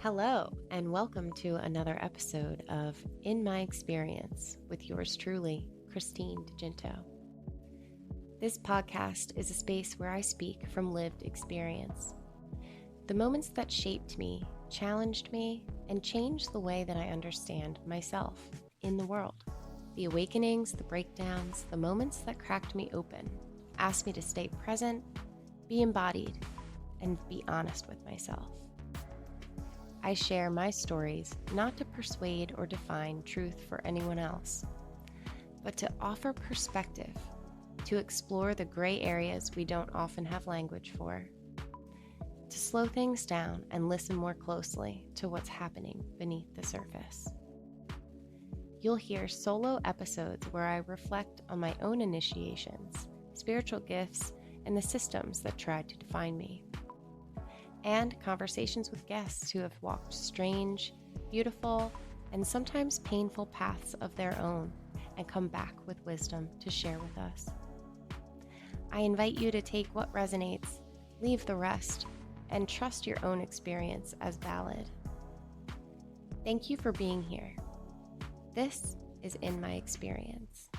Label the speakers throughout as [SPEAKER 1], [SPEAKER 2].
[SPEAKER 1] Hello, and welcome to another episode of In My Experience with yours truly, Christine DeGinto. This podcast is a space where I speak from lived experience. The moments that shaped me, challenged me, and changed the way that I understand myself in the world. The awakenings, the breakdowns, the moments that cracked me open, asked me to stay present, be embodied, and be honest with myself. I share my stories not to persuade or define truth for anyone else, but to offer perspective, to explore the gray areas we don't often have language for, to slow things down and listen more closely to what's happening beneath the surface. You'll hear solo episodes where I reflect on my own initiations, spiritual gifts, and the systems that tried to define me. And conversations with guests who have walked strange, beautiful, and sometimes painful paths of their own and come back with wisdom to share with us. I invite you to take what resonates, leave the rest, and trust your own experience as valid. Thank you for being here. This is In My Experience.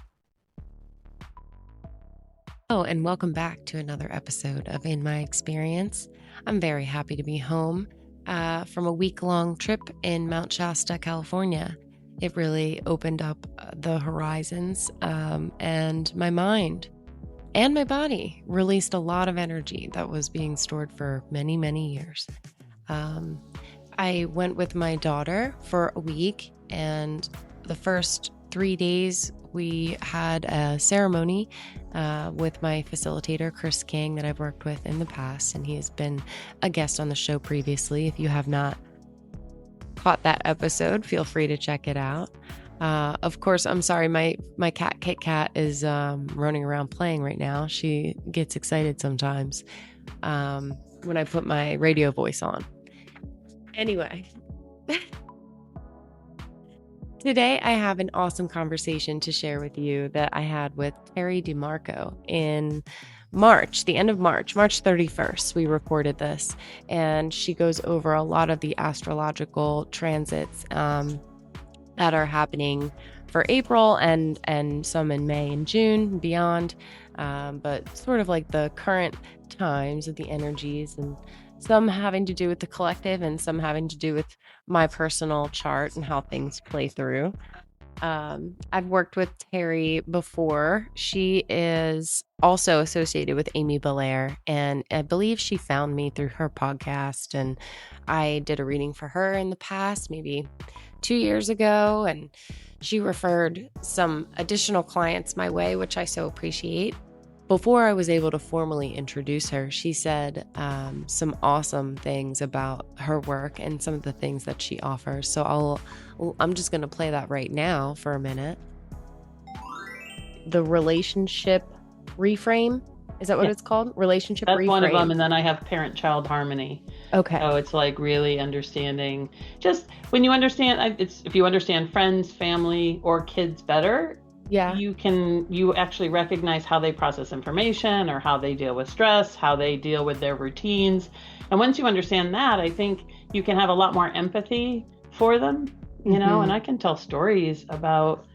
[SPEAKER 1] Hello, and welcome back to another episode of In My Experience. I'm very happy to be home from a week-long trip in Mount Shasta, California. It really opened up the horizons, and my mind and my body released a lot of energy that was being stored for many, many years. I went with my daughter for a week, and the first 3 days we had a ceremony with my facilitator, Chris King, that I've worked with in the past, and he has been a guest on the show previously. If you have not caught that episode, feel free to check it out. Of course, I'm sorry, my cat, Kit Kat, is running around playing right now. She gets excited sometimes when I put my radio voice on. Anyway. Today, I have an awesome conversation to share with you that I had with Teri DeMarco in March, the end of March 31st. We recorded this, and she goes over a lot of the astrological transits that are happening for April and some in May and June and beyond, but sort of like the current times of the energies, and some having to do with the collective and some having to do with my personal chart and how things play through. I've worked with Teri before. She is also associated with Amy Belair, and I believe she found me through her podcast, and I did a reading for her in the past, maybe 2 years ago, and she referred some additional clients my way, which I so appreciate. Before I was able to formally introduce her, she said some awesome things about her work and some of the things that she offers. So I'm just going to play that right now for a minute. The relationship reframe. Is that what it's called? Relationship reframe.
[SPEAKER 2] That's one of them. And then I have parent-child harmony.
[SPEAKER 1] Okay.
[SPEAKER 2] So it's like really understanding, just when you understand, if you understand friends, family, or kids better, you actually recognize how they process information or how they deal with stress, how they deal with their routines. And once you understand that, I think you can have a lot more empathy for them, you know, and I can tell stories about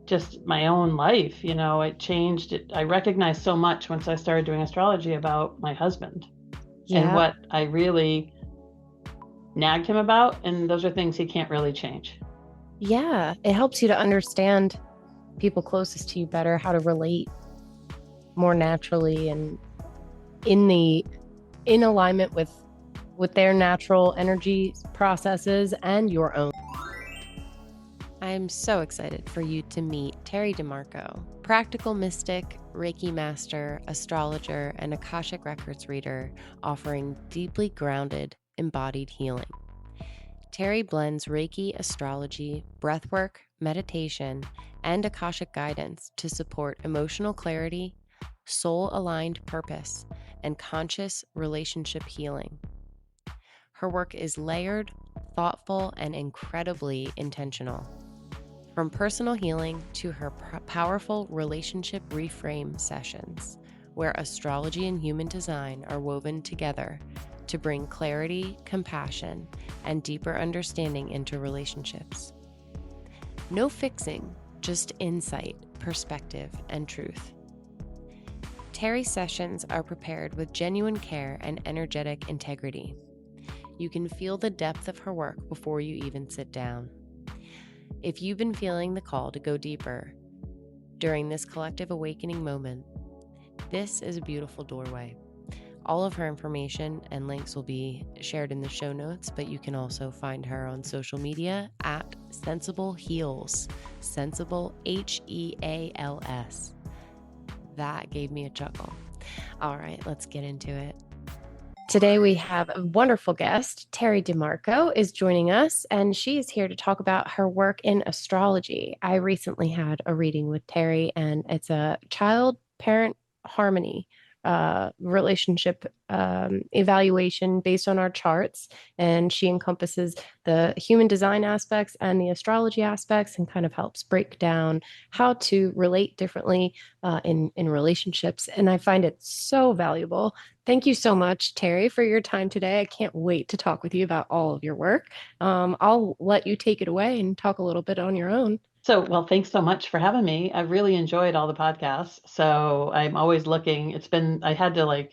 [SPEAKER 2] just my own life. You know, it changed it. I recognized so much once I started doing astrology about my husband and what I really nagged him about. And those are things he can't really change.
[SPEAKER 1] Yeah. It helps you to understand people closest to you better, how to relate more naturally and in alignment with their natural energy processes and your own. I'm so excited for you to meet Teri DeMarco, practical mystic, Reiki master, astrologer, and Akashic Records reader, offering deeply grounded, embodied healing. Teri blends Reiki, astrology, breathwork, meditation, and Akashic guidance to support emotional clarity, soul-aligned purpose, and conscious relationship healing. Her work is layered, thoughtful, and incredibly intentional. From personal healing to her powerful relationship reframe sessions, where astrology and human design are woven together, to bring clarity, compassion, and deeper understanding into relationships. No fixing, just insight, perspective, and truth. Teri's sessions are prepared with genuine care and energetic integrity. You can feel the depth of her work before you even sit down. If you've been feeling the call to go deeper during this collective awakening moment, this is a beautiful doorway. All of her information and links will be shared in the show notes, but you can also find her on social media at Sensible Heals. Sensible, Heals. That gave me a chuckle. All right, let's get into it. Today we have a wonderful guest. Teri DeMarco is joining us, and she is here to talk about her work in astrology. I recently had a reading with Teri, and it's a child-parent harmony relationship evaluation based on our charts. And she encompasses the human design aspects and the astrology aspects, and kind of helps break down how to relate differently in relationships. And I find it so valuable. Thank you so much, Teri, for your time today. I can't wait to talk with you about all of your work. I'll let you take it away and talk a little bit on your own.
[SPEAKER 2] Well, thanks so much for having me. I've really enjoyed all the podcasts. So I'm always looking. I had to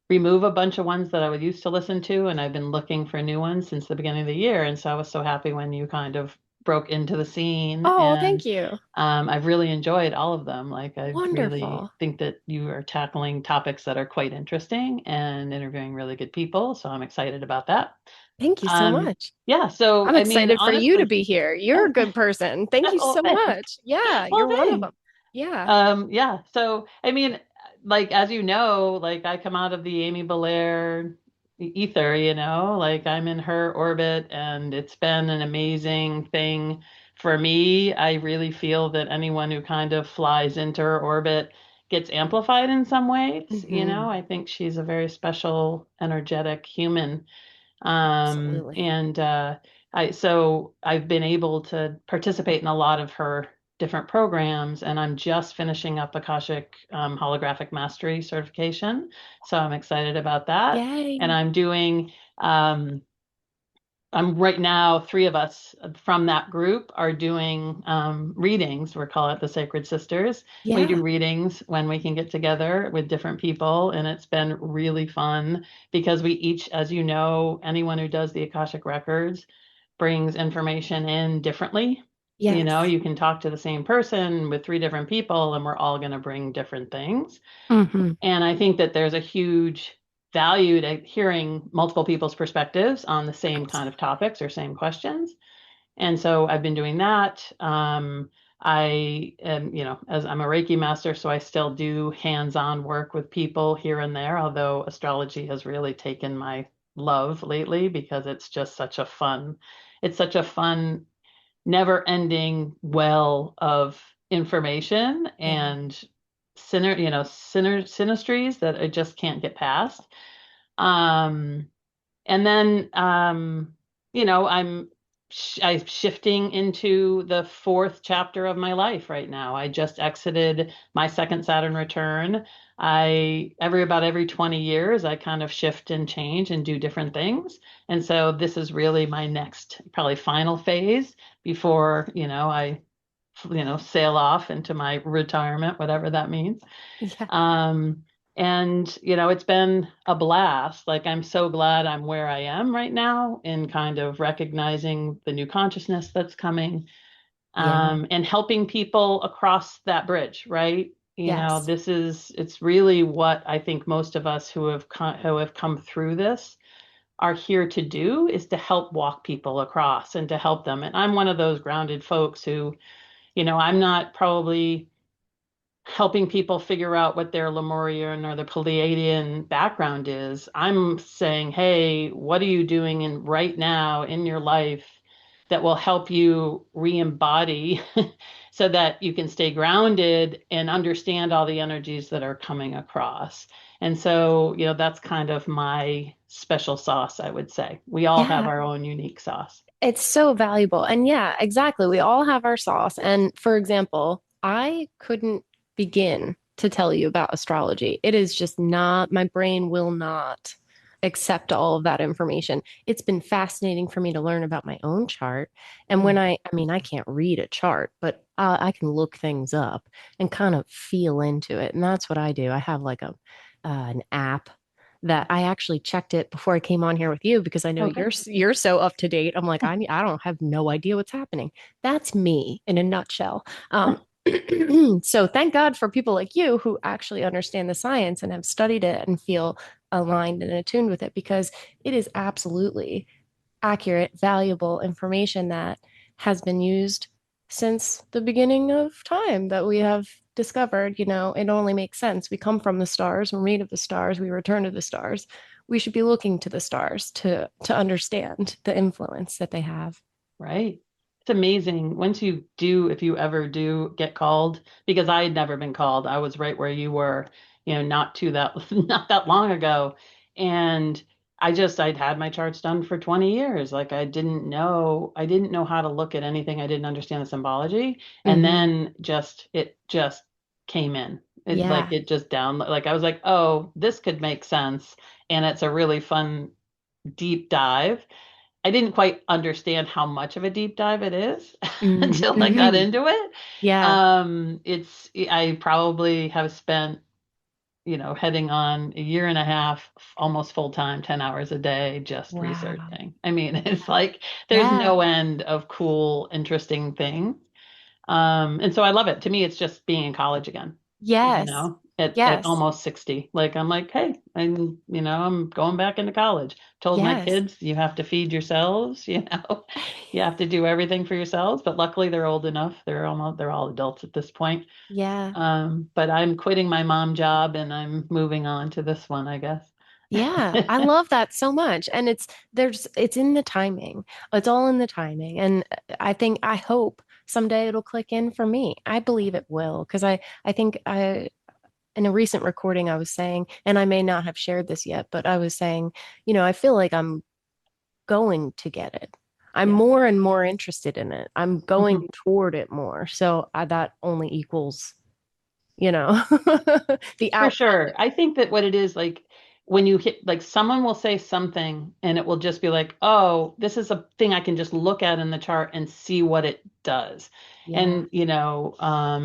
[SPEAKER 2] remove a bunch of ones that I would used to listen to, and I've been looking for new ones since the beginning of the year. And so I was so happy when you kind of broke into the scene.
[SPEAKER 1] Oh, thank you.
[SPEAKER 2] I've really enjoyed all of them. I
[SPEAKER 1] Wonderful.
[SPEAKER 2] Really think that you are tackling topics that are quite interesting and interviewing really good people. So I'm excited about that.
[SPEAKER 1] Thank you so much.
[SPEAKER 2] Yeah. So
[SPEAKER 1] I'm excited for
[SPEAKER 2] honestly,
[SPEAKER 1] you to be here. You're a good person. Thank you so much. Yeah,
[SPEAKER 2] well,
[SPEAKER 1] you're one of them. Yeah.
[SPEAKER 2] Yeah. So, as you know, I come out of the Amy Belair ether, I'm in her orbit, and it's been an amazing thing for me. I really feel that anyone who kind of flies into her orbit gets amplified in some ways.
[SPEAKER 1] Mm-hmm.
[SPEAKER 2] I think she's a very special, energetic human.
[SPEAKER 1] Absolutely.
[SPEAKER 2] So I've been able to participate in a lot of her different programs, and I'm just finishing up Akashic holographic mastery certification. So I'm excited about that.
[SPEAKER 1] Yay.
[SPEAKER 2] And I'm right now, 3 of us from that group are doing readings. We call it the Sacred Sisters.
[SPEAKER 1] Yeah.
[SPEAKER 2] We do readings when we can get together with different people, and it's been really fun because we each, as you know, anyone who does the Akashic Records brings information in differently.
[SPEAKER 1] Yes.
[SPEAKER 2] You can talk to the same person with 3 different people, and we're all going to bring different things.
[SPEAKER 1] Mm-hmm.
[SPEAKER 2] And I think that there's a huge value to hearing multiple people's perspectives on the same kind of topics or same questions. And so I've been doing that. I am, as I'm a Reiki master, so I still do hands-on work with people here and there, although astrology has really taken my love lately because it's such a fun, never-ending well of information and synastries that I just can't get past. And then, I'm shifting into the 4th chapter of my life right now. I just exited my 2nd Saturn return. About every 20 years, I kind of shift and change and do different things. And so this is really my next, probably final phase before, I sail off into my retirement, whatever that means.
[SPEAKER 1] Yeah.
[SPEAKER 2] And it's been a blast. I'm so glad I'm where I am right now in kind of recognizing the new consciousness that's coming, and helping people across that bridge, right?
[SPEAKER 1] Yes.
[SPEAKER 2] It's really what I think most of us who have come through this are here to do, is to help walk people across and to help them. And I'm one of those grounded folks who, I'm not probably helping people figure out what their Lemurian or their Pleiadian background is. I'm saying, hey, what are you doing right now in your life that will help you re-embody so that you can stay grounded and understand all the energies that are coming across. And so, that's kind of my special sauce, I would say. We all have our own unique sauce.
[SPEAKER 1] It's so valuable. And yeah, exactly. We all have our sauce. And for example, I couldn't begin to tell you about astrology. It is just not, my brain will not accept all of that information. It's been fascinating for me to learn about my own chart. And when I mean, I can't read a chart, but I can look things up and kind of feel into it. And that's what I do. I have like an app that I actually checked it before I came on here with you because I know
[SPEAKER 2] Okay.
[SPEAKER 1] you're so up to date. I'm like, I don't have no idea what's happening. That's me in a nutshell. So thank God for people like you who actually understand the science and have studied it and feel aligned and attuned with it, because it is absolutely accurate, valuable information that has been used since the beginning of time that we have discovered. It only makes sense. We come from the stars, we're made of the stars, we return to the stars. We should be looking to the stars to understand the influence that they have.
[SPEAKER 2] Right. It's amazing. If you ever do get called, because I had never been called. I was right where you were, not too that not that long ago. And I'd had my charts done for 20 years. Like I didn't know how to look at anything. I didn't understand the symbology. And
[SPEAKER 1] Mm-hmm.
[SPEAKER 2] then it just came in.
[SPEAKER 1] Yeah.
[SPEAKER 2] It just down, like I was like, oh, this could make sense. And it's a really fun deep dive. I didn't quite understand how much of a deep dive it is until I got
[SPEAKER 1] Mm-hmm.
[SPEAKER 2] into it.
[SPEAKER 1] Yeah.
[SPEAKER 2] I probably have spent, heading on a year and a half, almost full time, 10 hours a day, just
[SPEAKER 1] Wow.
[SPEAKER 2] researching. I mean, it's
[SPEAKER 1] Yeah.
[SPEAKER 2] like there's
[SPEAKER 1] Yeah.
[SPEAKER 2] no end of cool, interesting things. And so I love it. To me, it's just being in college again,
[SPEAKER 1] Yes.
[SPEAKER 2] at
[SPEAKER 1] Yes.
[SPEAKER 2] almost 60. Like I'm like, hey, I'm going back into college. Told my
[SPEAKER 1] Yes.
[SPEAKER 2] kids, you have to feed yourselves, you have to do everything for yourselves. But luckily they're old enough. They're all adults at this point.
[SPEAKER 1] Yeah.
[SPEAKER 2] But I'm quitting my mom job and I'm moving on to this one, I guess.
[SPEAKER 1] Yeah, I love that so much. And it's in the timing. It's all in the timing. And I hope someday it'll click in for me. I believe it will, because I think in a recent recording I was saying, and I may not have shared this yet, but I was saying, I feel like I'm going to get it. I'm
[SPEAKER 2] Yeah.
[SPEAKER 1] more and more interested in it. I'm going
[SPEAKER 2] Mhm.
[SPEAKER 1] toward it more. So that only equals, the
[SPEAKER 2] For
[SPEAKER 1] outcome.
[SPEAKER 2] sure. I think that what it is, like when you hit, like someone will say something and it will just be like, oh, this is a thing I can just look at in the chart and see what it does.
[SPEAKER 1] Yeah.
[SPEAKER 2] And,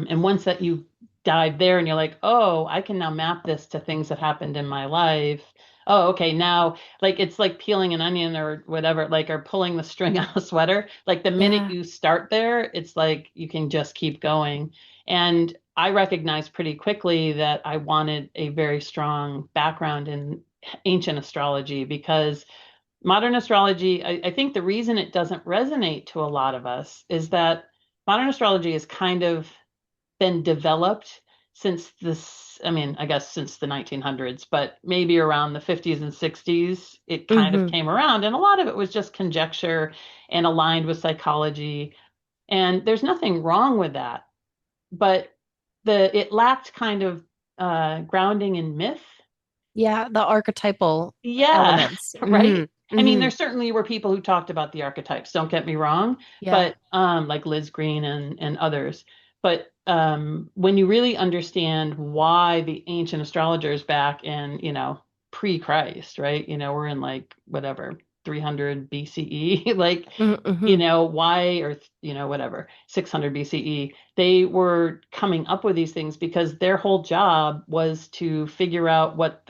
[SPEAKER 2] and once that you dive there and you're like, oh, I can now map this to things that happened in my life. Oh, okay. Now, like it's like peeling an onion or whatever, like, or pulling the string out of a sweater. Like the minute
[SPEAKER 1] Yeah.
[SPEAKER 2] you start there, it's like you can just keep going. And I recognized pretty quickly that I wanted a very strong background in ancient astrology because modern astrology, I think the reason it doesn't resonate to a lot of us is that modern astrology has kind of been developed since I mean, I guess since the 1900s, but maybe around the 50s and 60s, it kind of
[SPEAKER 1] Hmm.
[SPEAKER 2] came around. And a lot of it was just conjecture and aligned with psychology. And there's nothing wrong with that, but it lacked kind of grounding in myth.
[SPEAKER 1] Yeah, the archetypal
[SPEAKER 2] Yeah,
[SPEAKER 1] elements.
[SPEAKER 2] right.
[SPEAKER 1] Hmm.
[SPEAKER 2] I mean,
[SPEAKER 1] Hmm.
[SPEAKER 2] there certainly were people who talked about the archetypes. Don't get me wrong,
[SPEAKER 1] Yeah.
[SPEAKER 2] but like Liz Green and others. But when you really understand why the ancient astrologers back in pre-Christ, right? We're in like whatever 300 BCE, like
[SPEAKER 1] Hmm.
[SPEAKER 2] why, or whatever 600 BCE, they were coming up with these things because their whole job was to figure out what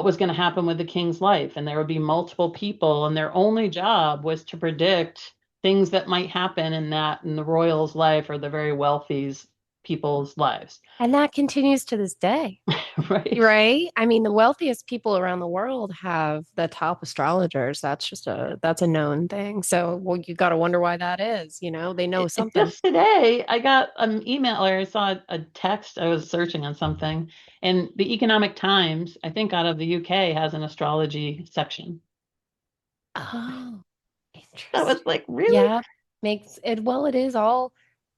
[SPEAKER 2] was going to happen with the king's life, and there would be multiple people and their only job was to predict things that might happen in the royal's life or the very wealthy's people's lives.
[SPEAKER 1] And that continues to this day,
[SPEAKER 2] Right.
[SPEAKER 1] right? I mean, the wealthiest people around the world have the top astrologers. That's a known thing. So, well, you got to wonder why that is. They know something.
[SPEAKER 2] Just today, I got an email or I saw a text. I was searching on something, and the Economic Times, I think out of the UK, has an astrology section.
[SPEAKER 1] Oh,
[SPEAKER 2] I was
[SPEAKER 1] interesting.
[SPEAKER 2] like, really?
[SPEAKER 1] Yeah, makes it, well, it is all,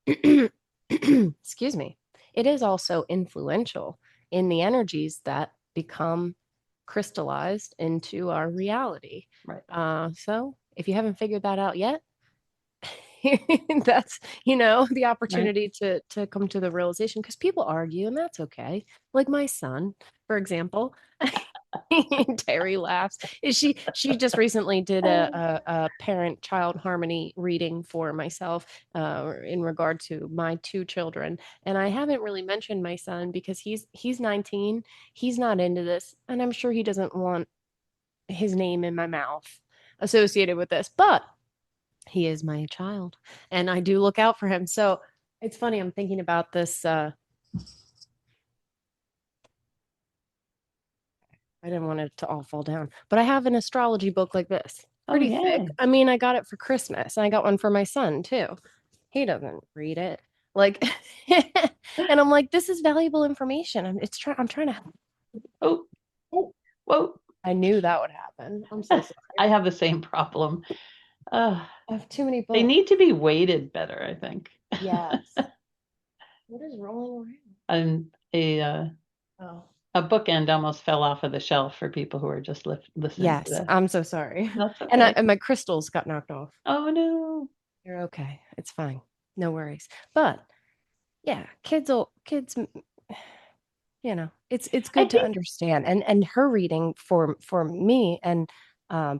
[SPEAKER 1] excuse me, it is also influential in the energies that become crystallized into our reality.
[SPEAKER 2] Right.
[SPEAKER 1] So if you haven't figured that out yet, that's, the
[SPEAKER 2] Right.
[SPEAKER 1] opportunity to come to the realization, because people argue, and that's okay. Like my son, for example. Teri laughs. She just recently did a parent-child harmony reading for myself in regard to my two children. And I haven't really mentioned my son because he's 19. He's not into this, and I'm sure he doesn't want his name in my mouth associated with this, but he is my child and I do look out for him. So it's funny, I'm thinking about this. I didn't want it to all fall down, but I have an astrology book like this,
[SPEAKER 2] Oh,
[SPEAKER 1] pretty thick.
[SPEAKER 2] yay.
[SPEAKER 1] I mean, I got it for Christmas and I got one for my son too. He doesn't read it. Like, and I'm like, this is valuable information. I'm trying to.
[SPEAKER 2] Oh, whoa.
[SPEAKER 1] I knew that would happen. I'm so sorry.
[SPEAKER 2] I have the same problem.
[SPEAKER 1] I have too many books.
[SPEAKER 2] They need to be weighted better, I think.
[SPEAKER 1] Yes. What is rolling
[SPEAKER 2] around? A bookend almost fell off of the shelf for people who are just listening.
[SPEAKER 1] Yes, to this. I'm so sorry.
[SPEAKER 2] That's okay.
[SPEAKER 1] And my crystals got knocked off.
[SPEAKER 2] Oh no.
[SPEAKER 1] You're okay. It's fine. No worries. But yeah, kids, it's good to understand. And her reading for me and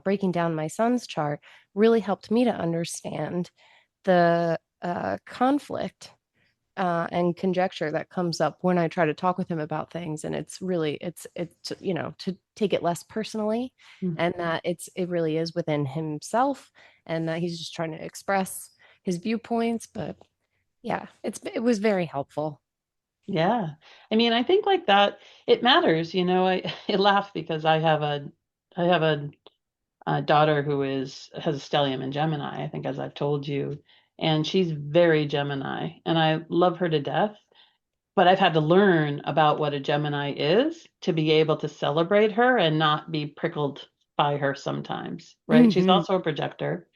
[SPEAKER 1] breaking down my son's chart really helped me to understand the conflict and conjecture that comes up when I try to talk with him about things. And it's really, it's to take it less personally, and that it really is within himself, and that he's just trying to express his viewpoints. But yeah, it was very helpful.
[SPEAKER 2] Yeah. I mean, I think like that, it matters, I laugh because I have a daughter who has a stellium in Gemini, I think, as I've told you, and she's very Gemini, and I love her to death. But I've had to learn about what a Gemini is to be able to celebrate her and not be prickled by her sometimes, right? She's also a projector.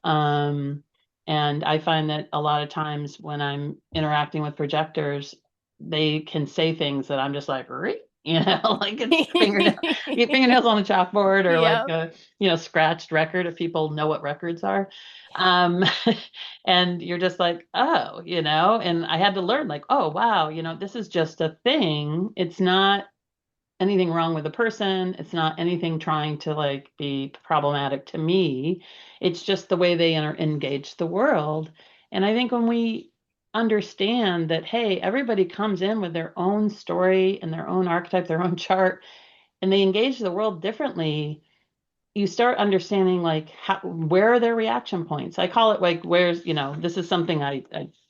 [SPEAKER 2] And I find that a lot of times when I'm interacting with projectors, they can say things that I'm just like, like it's fingernails on a chalkboard, or like a scratched record, if people know what records are. And you're just like, oh, and I had to learn, like, oh, wow, this is just a thing. It's not anything wrong with the person. It's not anything trying to like be problematic to me. It's just the way they engage the world. And I think when we understand that, hey, everybody comes in with their own story and their own archetype, their own chart, and they engage the world differently, you start understanding like where are their reaction points. I call it like, this is something I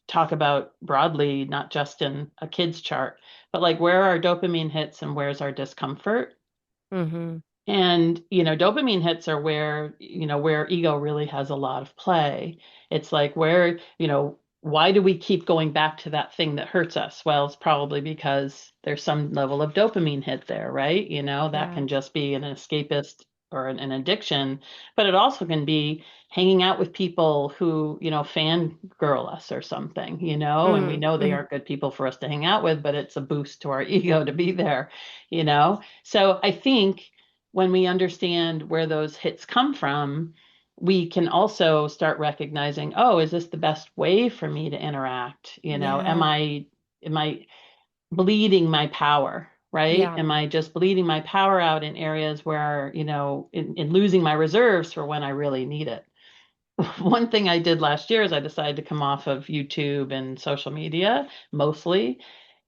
[SPEAKER 2] talk about broadly, not just in a kid's chart, but like where are dopamine hits and where's our discomfort. And dopamine hits are where ego really has a lot of play. It's like where why do we keep going back to that thing that hurts us? Well, it's probably because there's some level of dopamine hit there, right? That can just be an escapist or an addiction, but it also can be hanging out with people who, fangirl us or something, and we know they aren't good people for us to hang out with, but it's a boost to our ego to be there, So I think when we understand where those hits come from, we can also start recognizing, oh, is this the best way for me to interact? Am I bleeding my power? Right? Yeah. Am I just bleeding my power out in areas where, in losing my reserves for when I really need it? One thing I did last year is I decided to come off of YouTube and social media mostly,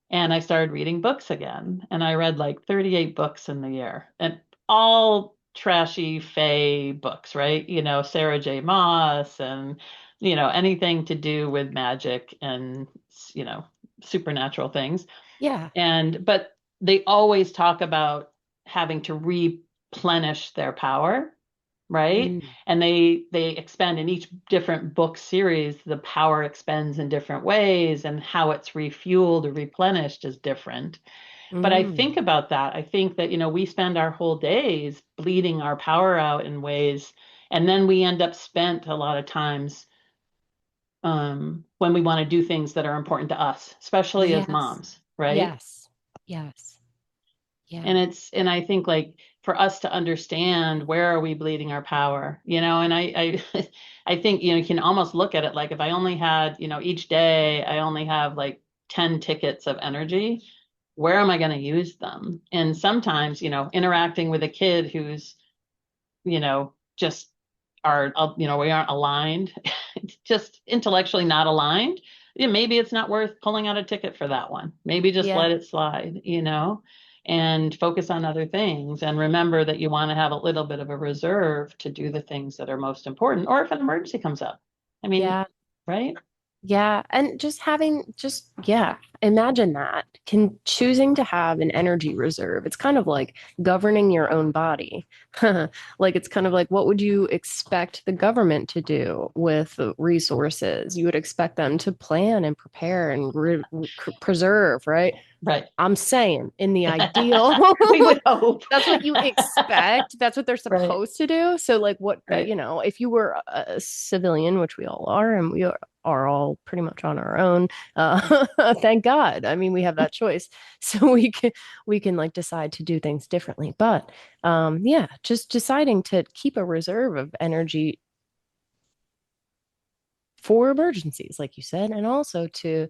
[SPEAKER 2] and I started reading books again. And I read like 38 books in the year, and all trashy fae books, right? Sarah J. Maas and, anything to do with magic and, supernatural things.
[SPEAKER 1] Yeah.
[SPEAKER 2] But they always talk about having to replenish their power, right? And they expend in each different book series, the power expends in different ways, and how it's refueled or replenished is different. But I think about that. I think that, we spend our whole days bleeding our power out in ways, and then we end up spent a lot of times when we want to do things that are important to us, especially as moms, right?
[SPEAKER 1] Yes. Yeah.
[SPEAKER 2] And I think like for us to understand where are we bleeding our power, and I think, you can almost look at it like if I only had, each day I only have like 10 tickets of energy. where am I going to use them? And sometimes, interacting with a kid who's, just we aren't aligned, just intellectually not aligned. Maybe it's not worth pulling out a ticket for that one. Maybe just let it slide, and focus on other things, and remember that you want to have a little bit of a reserve to do the things that are most important, or if an emergency comes up. I mean, right?
[SPEAKER 1] Yeah. And imagine that. Choosing to have an energy reserve. It's kind of like governing your own body. Like it's kind of like, what would you expect the government to do with the resources? You would expect them to plan and prepare and preserve, right?
[SPEAKER 2] Right.
[SPEAKER 1] I'm saying in the ideal,
[SPEAKER 2] we would hope
[SPEAKER 1] that's what you expect. That's what they're supposed to do. So, like, if you were a civilian, which we all are, and we are all pretty much on our own, thank God. I mean, we have that choice, so we can like decide to do things differently. But, just deciding to keep a reserve of energy for emergencies, like you said, and also to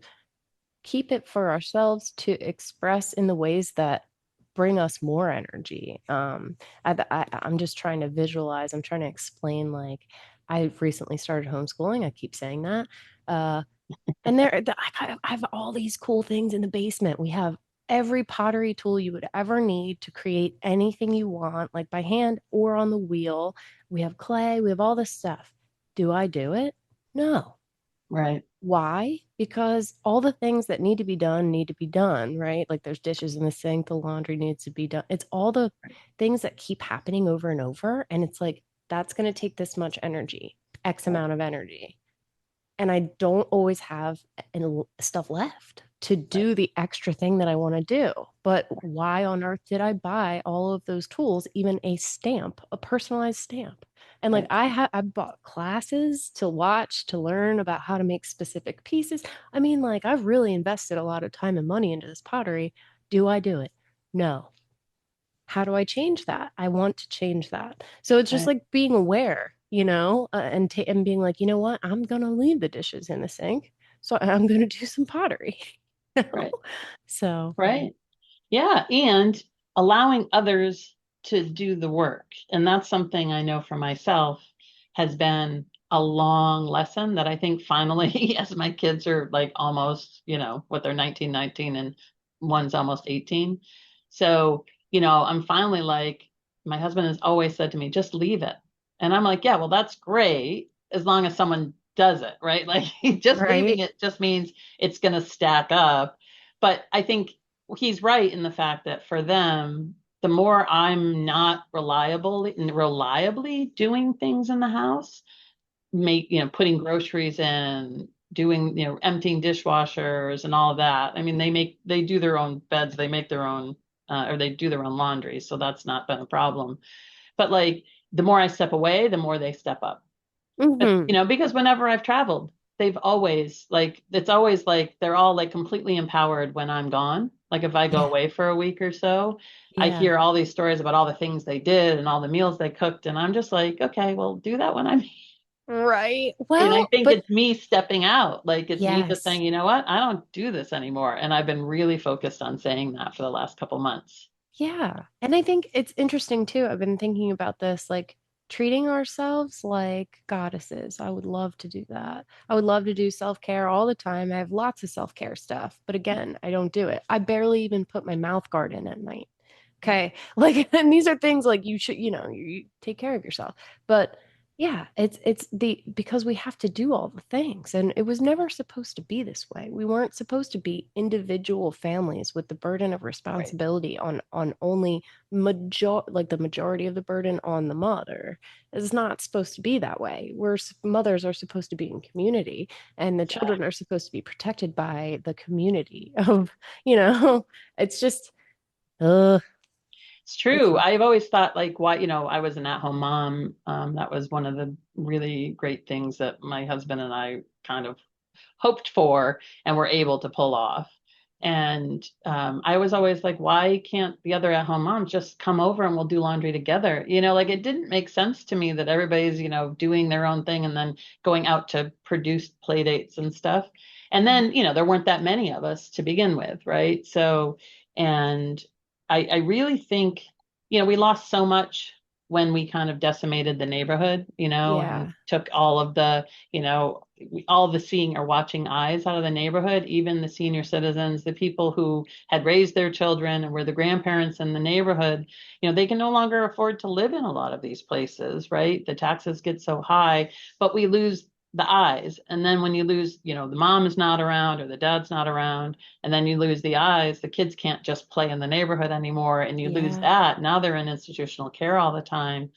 [SPEAKER 1] keep it for ourselves to express in the ways that bring us more energy. I'm just trying to visualize, I'm trying to explain, like, I've recently started homeschooling. I keep saying that. And I have all these cool things in the basement. We have every pottery tool you would ever need to create anything you want, like by hand or on the wheel. We have clay, we have all this stuff. Do I do it? No.
[SPEAKER 2] Right.
[SPEAKER 1] Why? Because all the things that need to be done, right? Like there's dishes in the sink, the laundry needs to be done. It's all the things that keep happening over and over. And it's like, that's going to take this much energy, X amount of energy. And I don't always have stuff left to do the extra thing that I want to do. But why on earth did I buy all of those tools, even a stamp, a personalized stamp? And like I bought classes to watch, to learn about how to make specific pieces. I mean, like I've really invested a lot of time and money into this pottery. Do I do it? No. How do I change that? I want to change that. So it's just like being aware, and being like, you know what? I'm gonna leave the dishes in the sink, so I'm gonna do some pottery.
[SPEAKER 2] Right.
[SPEAKER 1] So
[SPEAKER 2] Right. Yeah. And allowing others to do the work. And that's something I know for myself has been a long lesson that I think finally, as my kids are like almost, they're 19, and one's almost 18. So, I'm finally like, my husband has always said to me, just leave it. And I'm like, yeah, well, that's great as long as someone does it, right? Like just leaving it just means it's going to stack up. But I think he's right in the fact that for them, the more I'm not reliably doing things in the house, putting groceries in, doing, emptying dishwashers and all of that. I mean, they do their own beds, they make their own, or they do their own laundry. So that's not been a problem. But like, the more I step away, the more they step up. But, because whenever I've traveled, they've always it's always like, they're all like completely empowered when I'm gone. Like if I go away for a week or so, I hear all these stories about all the things they did and all the meals they cooked. And I'm just like, okay, well, do that when I'm
[SPEAKER 1] right.
[SPEAKER 2] Well, and I think
[SPEAKER 1] but
[SPEAKER 2] it's me stepping out. Like it's me just
[SPEAKER 1] yes.
[SPEAKER 2] saying, you know what? I don't do this anymore. And I've been really focused on saying that for the last couple months.
[SPEAKER 1] Yeah. And I think it's interesting too. I've been thinking about this, like treating ourselves like goddesses. I would love to do that. I would love to do self-care all the time. I have lots of self-care stuff, but again, I don't do it. I barely even put my mouth guard in at night. Okay. Like, and these are things like you should, you take care of yourself. But yeah, it's because we have to do all the things. And it was never supposed to be this way. We weren't supposed to be individual families with the burden of responsibility on only the majority of the burden on the mother. It's not supposed to be that way. Mothers are supposed to be in community, and the children are supposed to be protected by the community of, it's just
[SPEAKER 2] It's true. I've always thought like, why, I was an at-home mom. That was one of the really great things that my husband and I kind of hoped for and were able to pull off. And I was always like, why can't the other at-home moms just come over and we'll do laundry together? Like it didn't make sense to me that everybody's, doing their own thing and then going out to produce play dates and stuff. And then, there weren't that many of us to begin with, right? So, And I really think, we lost so much when we kind of decimated the neighborhood, and took all of the, all the seeing or watching eyes out of the neighborhood, even the senior citizens, the people who had raised their children and were the grandparents in the neighborhood, they can no longer afford to live in a lot of these places, right? The taxes get so high, but we lose the eyes. And then when you lose, the mom is not around or the dad's not around, and then you lose the eyes, the kids can't just play in the neighborhood anymore, and you lose that. Now they're in institutional care all the time.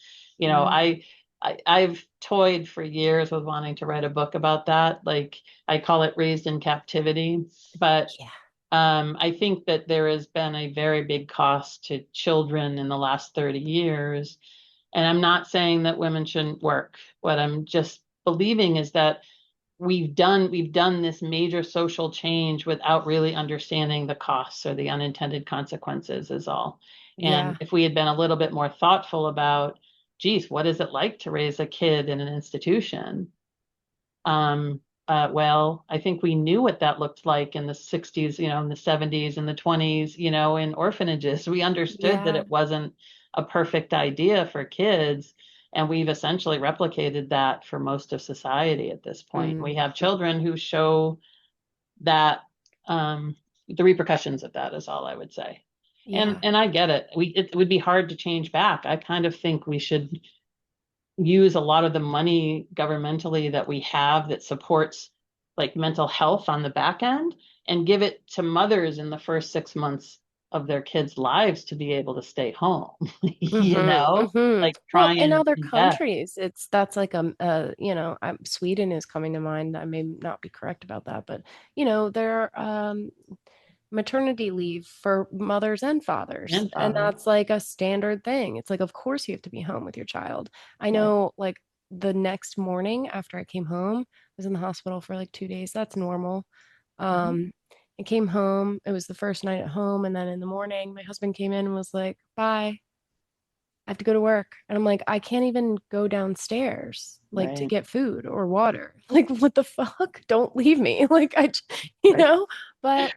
[SPEAKER 2] I've toyed for years with wanting to write a book about that. Like, I call it Raised in Captivity. But I think that there has been a very big cost to children in the last 30 years. And I'm not saying that women shouldn't work. What I'm just believing is that we've done this major social change without really understanding the costs or the unintended consequences is all. And if we had been a little bit more thoughtful about, geez, what is it like to raise a kid in an institution? Well, I think we knew what that looked like in the 60s, in the 70s and the 20s, in orphanages. We understood that it wasn't a perfect idea for kids. And we've essentially replicated that for most of society at this point. We have children who show that, the repercussions of that is all I would say. And I get it. It would be hard to change back. I kind of think we should use a lot of the money governmentally that we have that supports like mental health on the back end and give it to mothers in the first 6 months of their kids' lives to be able to stay home, like try
[SPEAKER 1] in
[SPEAKER 2] and
[SPEAKER 1] other
[SPEAKER 2] invest.
[SPEAKER 1] countries, that's like Sweden is coming to mind. I may not be correct about that, but there are maternity leave for mothers and fathers. And that's like a standard thing. It's like, of course you have to be home with your child. I know, like, the next morning after I came home, I was in the hospital for like 2 days. That's normal. I came home. It was the first night at home. And then in the morning, my husband came in and was like, bye. I have to go to work. And I'm like, I can't even go downstairs, like, to get food or water. Like, what the fuck? Don't leave me. Like, but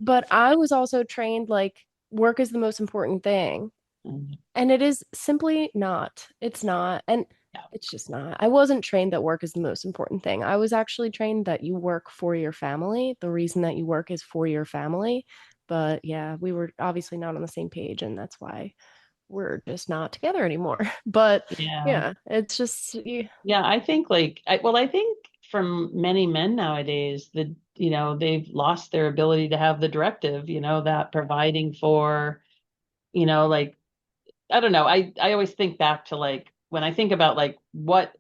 [SPEAKER 1] but I was also trained like work is the most important thing. And it is simply not. It's not. And it's just not. I wasn't trained that work is the most important thing. I was actually trained that you work for your family. The reason that you work is for your family. But yeah, we were obviously not on the same page, and that's why we're just not together anymore. But yeah, it's just
[SPEAKER 2] I think I think from many men nowadays that they've lost their ability to have the directive, that providing for, like, I don't know. I always think back to like when I think about like what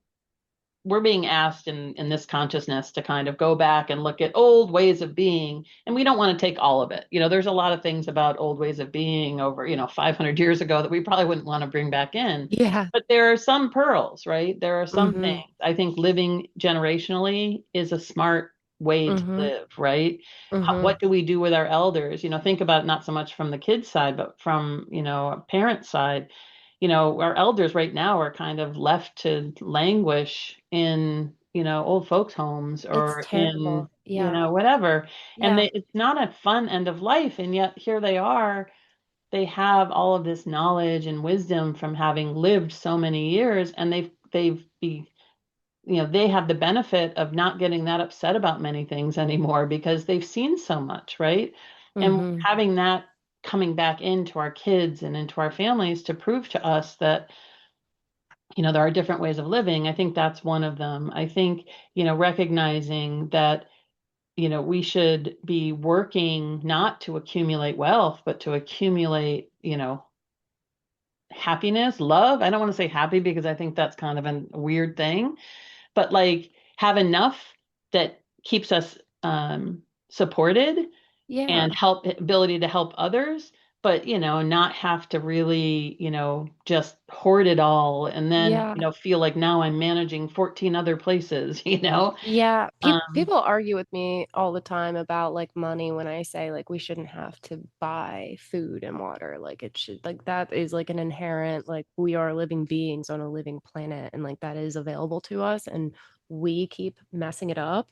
[SPEAKER 2] we're being asked in this consciousness to kind of go back and look at old ways of being, and we don't want to take all of it. There's a lot of things about old ways of being over 500 years ago that we probably wouldn't want to bring back in. But there are some pearls, right? There are some things. I think living generationally is a smart way to live, right? What do we do with our elders? Think about it, not so much from the kids side, but from a parent side. Our elders right now are kind of left to languish in, old folks' homes or in, whatever. And it's not a fun end of life. And yet here they are. They have all of this knowledge and wisdom from having lived so many years, and they have the benefit of not getting that upset about many things anymore because they've seen so much, right? And having that coming back into our kids and into our families to prove to us that there are different ways of living. I think that's one of them. I think recognizing that we should be working not to accumulate wealth but to accumulate happiness, love. I don't want to say happy because I think that's kind of a weird thing, but like have enough that keeps us supported and ability to help others, but not have to really just hoard it all and then feel like now I'm managing 14 other places.
[SPEAKER 1] People argue with me all the time about like money when I say like we shouldn't have to buy food and water. Like it should, like, that is like an inherent, like, we are living beings on a living planet, and like that is available to us, and we keep messing it up.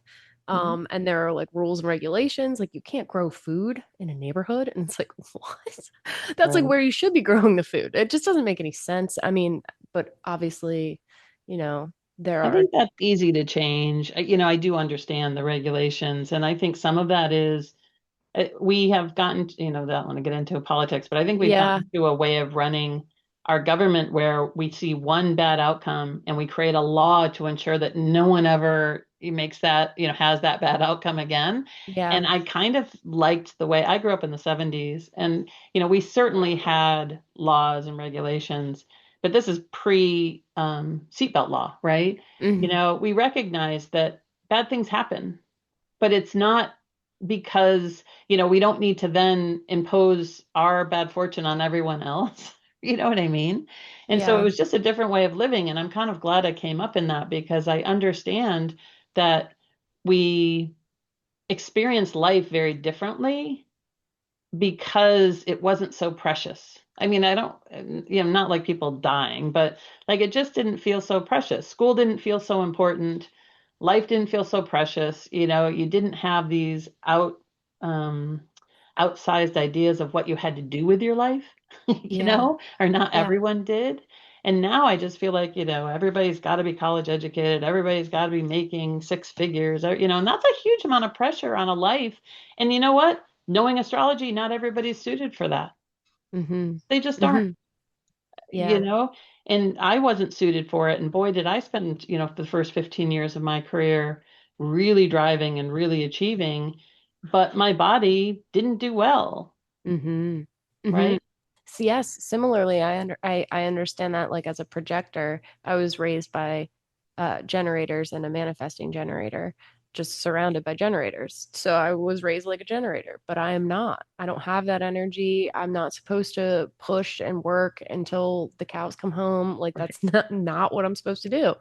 [SPEAKER 1] And there are like rules and regulations, like you can't grow food in a neighborhood. And it's like, what? That's like
[SPEAKER 2] Right.
[SPEAKER 1] where you should be growing the food. It just doesn't make any sense. I mean, but obviously, there
[SPEAKER 2] I
[SPEAKER 1] are,
[SPEAKER 2] think that's easy to change. I do understand the regulations, and I think some of that is we have gotten, don't want to get into politics, but I think we've
[SPEAKER 1] yeah,
[SPEAKER 2] gotten to a way of running our government where we see one bad outcome and we create a law to ensure that no one ever makes that, has that bad outcome again.
[SPEAKER 1] yeah,
[SPEAKER 2] And I kind of liked the way I grew up in the 70s. And, we certainly had laws and regulations, but this is pre seatbelt law, right?
[SPEAKER 1] hmm,
[SPEAKER 2] We recognize that bad things happen, but it's not because we don't need to then impose our bad fortune on everyone else. You know what I mean? And so it
[SPEAKER 1] yeah,
[SPEAKER 2] was just a different way of living, and I'm kind of glad I came up in that because I understand that we experience life very differently because it wasn't so precious. I mean, I don't, not like people dying, but like it just didn't feel so precious. School didn't feel so important. Life didn't feel so precious. You didn't have these um, outsized ideas of what you had to do with your life,
[SPEAKER 1] yeah,
[SPEAKER 2] or not
[SPEAKER 1] yeah,
[SPEAKER 2] everyone did. And now I just feel like, everybody's got to be college educated. Everybody's got to be making six figures, and that's a huge amount of pressure on a life. And you know what? Knowing astrology, not everybody's suited for that.
[SPEAKER 1] hmm,
[SPEAKER 2] They just aren't,
[SPEAKER 1] hmm,
[SPEAKER 2] you
[SPEAKER 1] yeah,
[SPEAKER 2] know, and I wasn't suited for it. And boy, did I spend, the first 15 years of my career really driving and really achieving, but my body didn't do well,
[SPEAKER 1] hmm, hmm.
[SPEAKER 2] right?
[SPEAKER 1] So yes, similarly, I understand that like as a projector, I was raised by generators and a manifesting generator, just surrounded by generators. So I was raised like a generator, but I am not. I don't have that energy. I'm not supposed to push and work until the cows come home. Like
[SPEAKER 2] Right.
[SPEAKER 1] that's not what I'm supposed to do.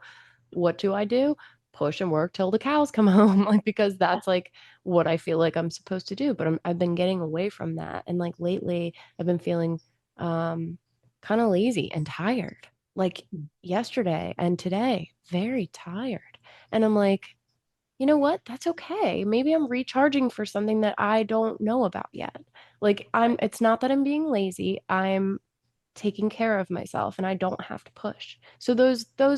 [SPEAKER 1] What do I do? Push and work till the cows come home, like because that's like what I feel like I'm supposed to do. But I've been getting away from that, and like lately, I've been feeling um kind of lazy and tired. Like yesterday and today, very tired. And I'm like, you know what? That's okay. Maybe I'm recharging for something that I don't know about yet. Like it's not that I'm being lazy. I'm taking care of myself and I don't have to push. So those are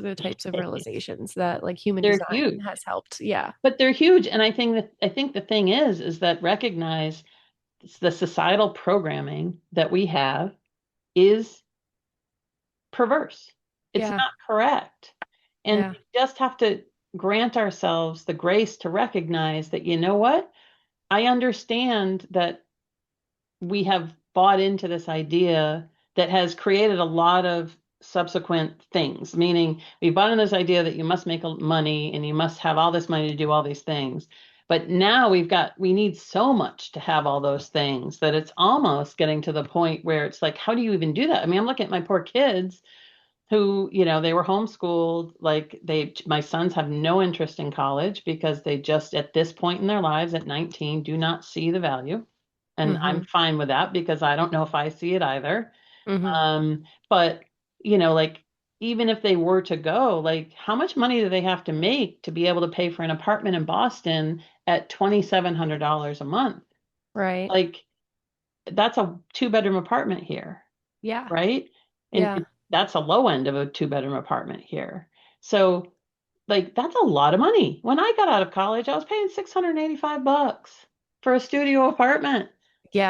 [SPEAKER 1] the types of realizations that like human
[SPEAKER 2] They're
[SPEAKER 1] design
[SPEAKER 2] huge,
[SPEAKER 1] has helped. Yeah.
[SPEAKER 2] but they're huge. And I think the thing is that recognize the societal programming that we have is perverse. It's
[SPEAKER 1] Yeah.
[SPEAKER 2] not correct. And
[SPEAKER 1] Yeah.
[SPEAKER 2] we just have to grant ourselves the grace to recognize that, you know what? I understand that we have bought into this idea that has created a lot of subsequent things, meaning we bought into this idea that you must make money and you must have all this money to do all these things. But now we need so much to have all those things that it's almost getting to the point where it's like, how do you even do that? I mean, I'm looking at my poor kids who, they were homeschooled. Like my sons have no interest in college because they just at this point in their lives at 19 do not see the value. And I'm
[SPEAKER 1] Mm-hmm.
[SPEAKER 2] fine with that because I don't know if I see it either.
[SPEAKER 1] Mm-hmm.
[SPEAKER 2] But, like even if they were to go, like how much money do they have to make to be able to pay for an apartment in Boston at $2,700 a month?
[SPEAKER 1] Right.
[SPEAKER 2] Like that's a two-bedroom apartment here,
[SPEAKER 1] Yeah.
[SPEAKER 2] right? And
[SPEAKER 1] Yeah.
[SPEAKER 2] that's a low end of a two-bedroom apartment here. So like that's a lot of money. When I got out of college, I was paying $685 for a studio apartment.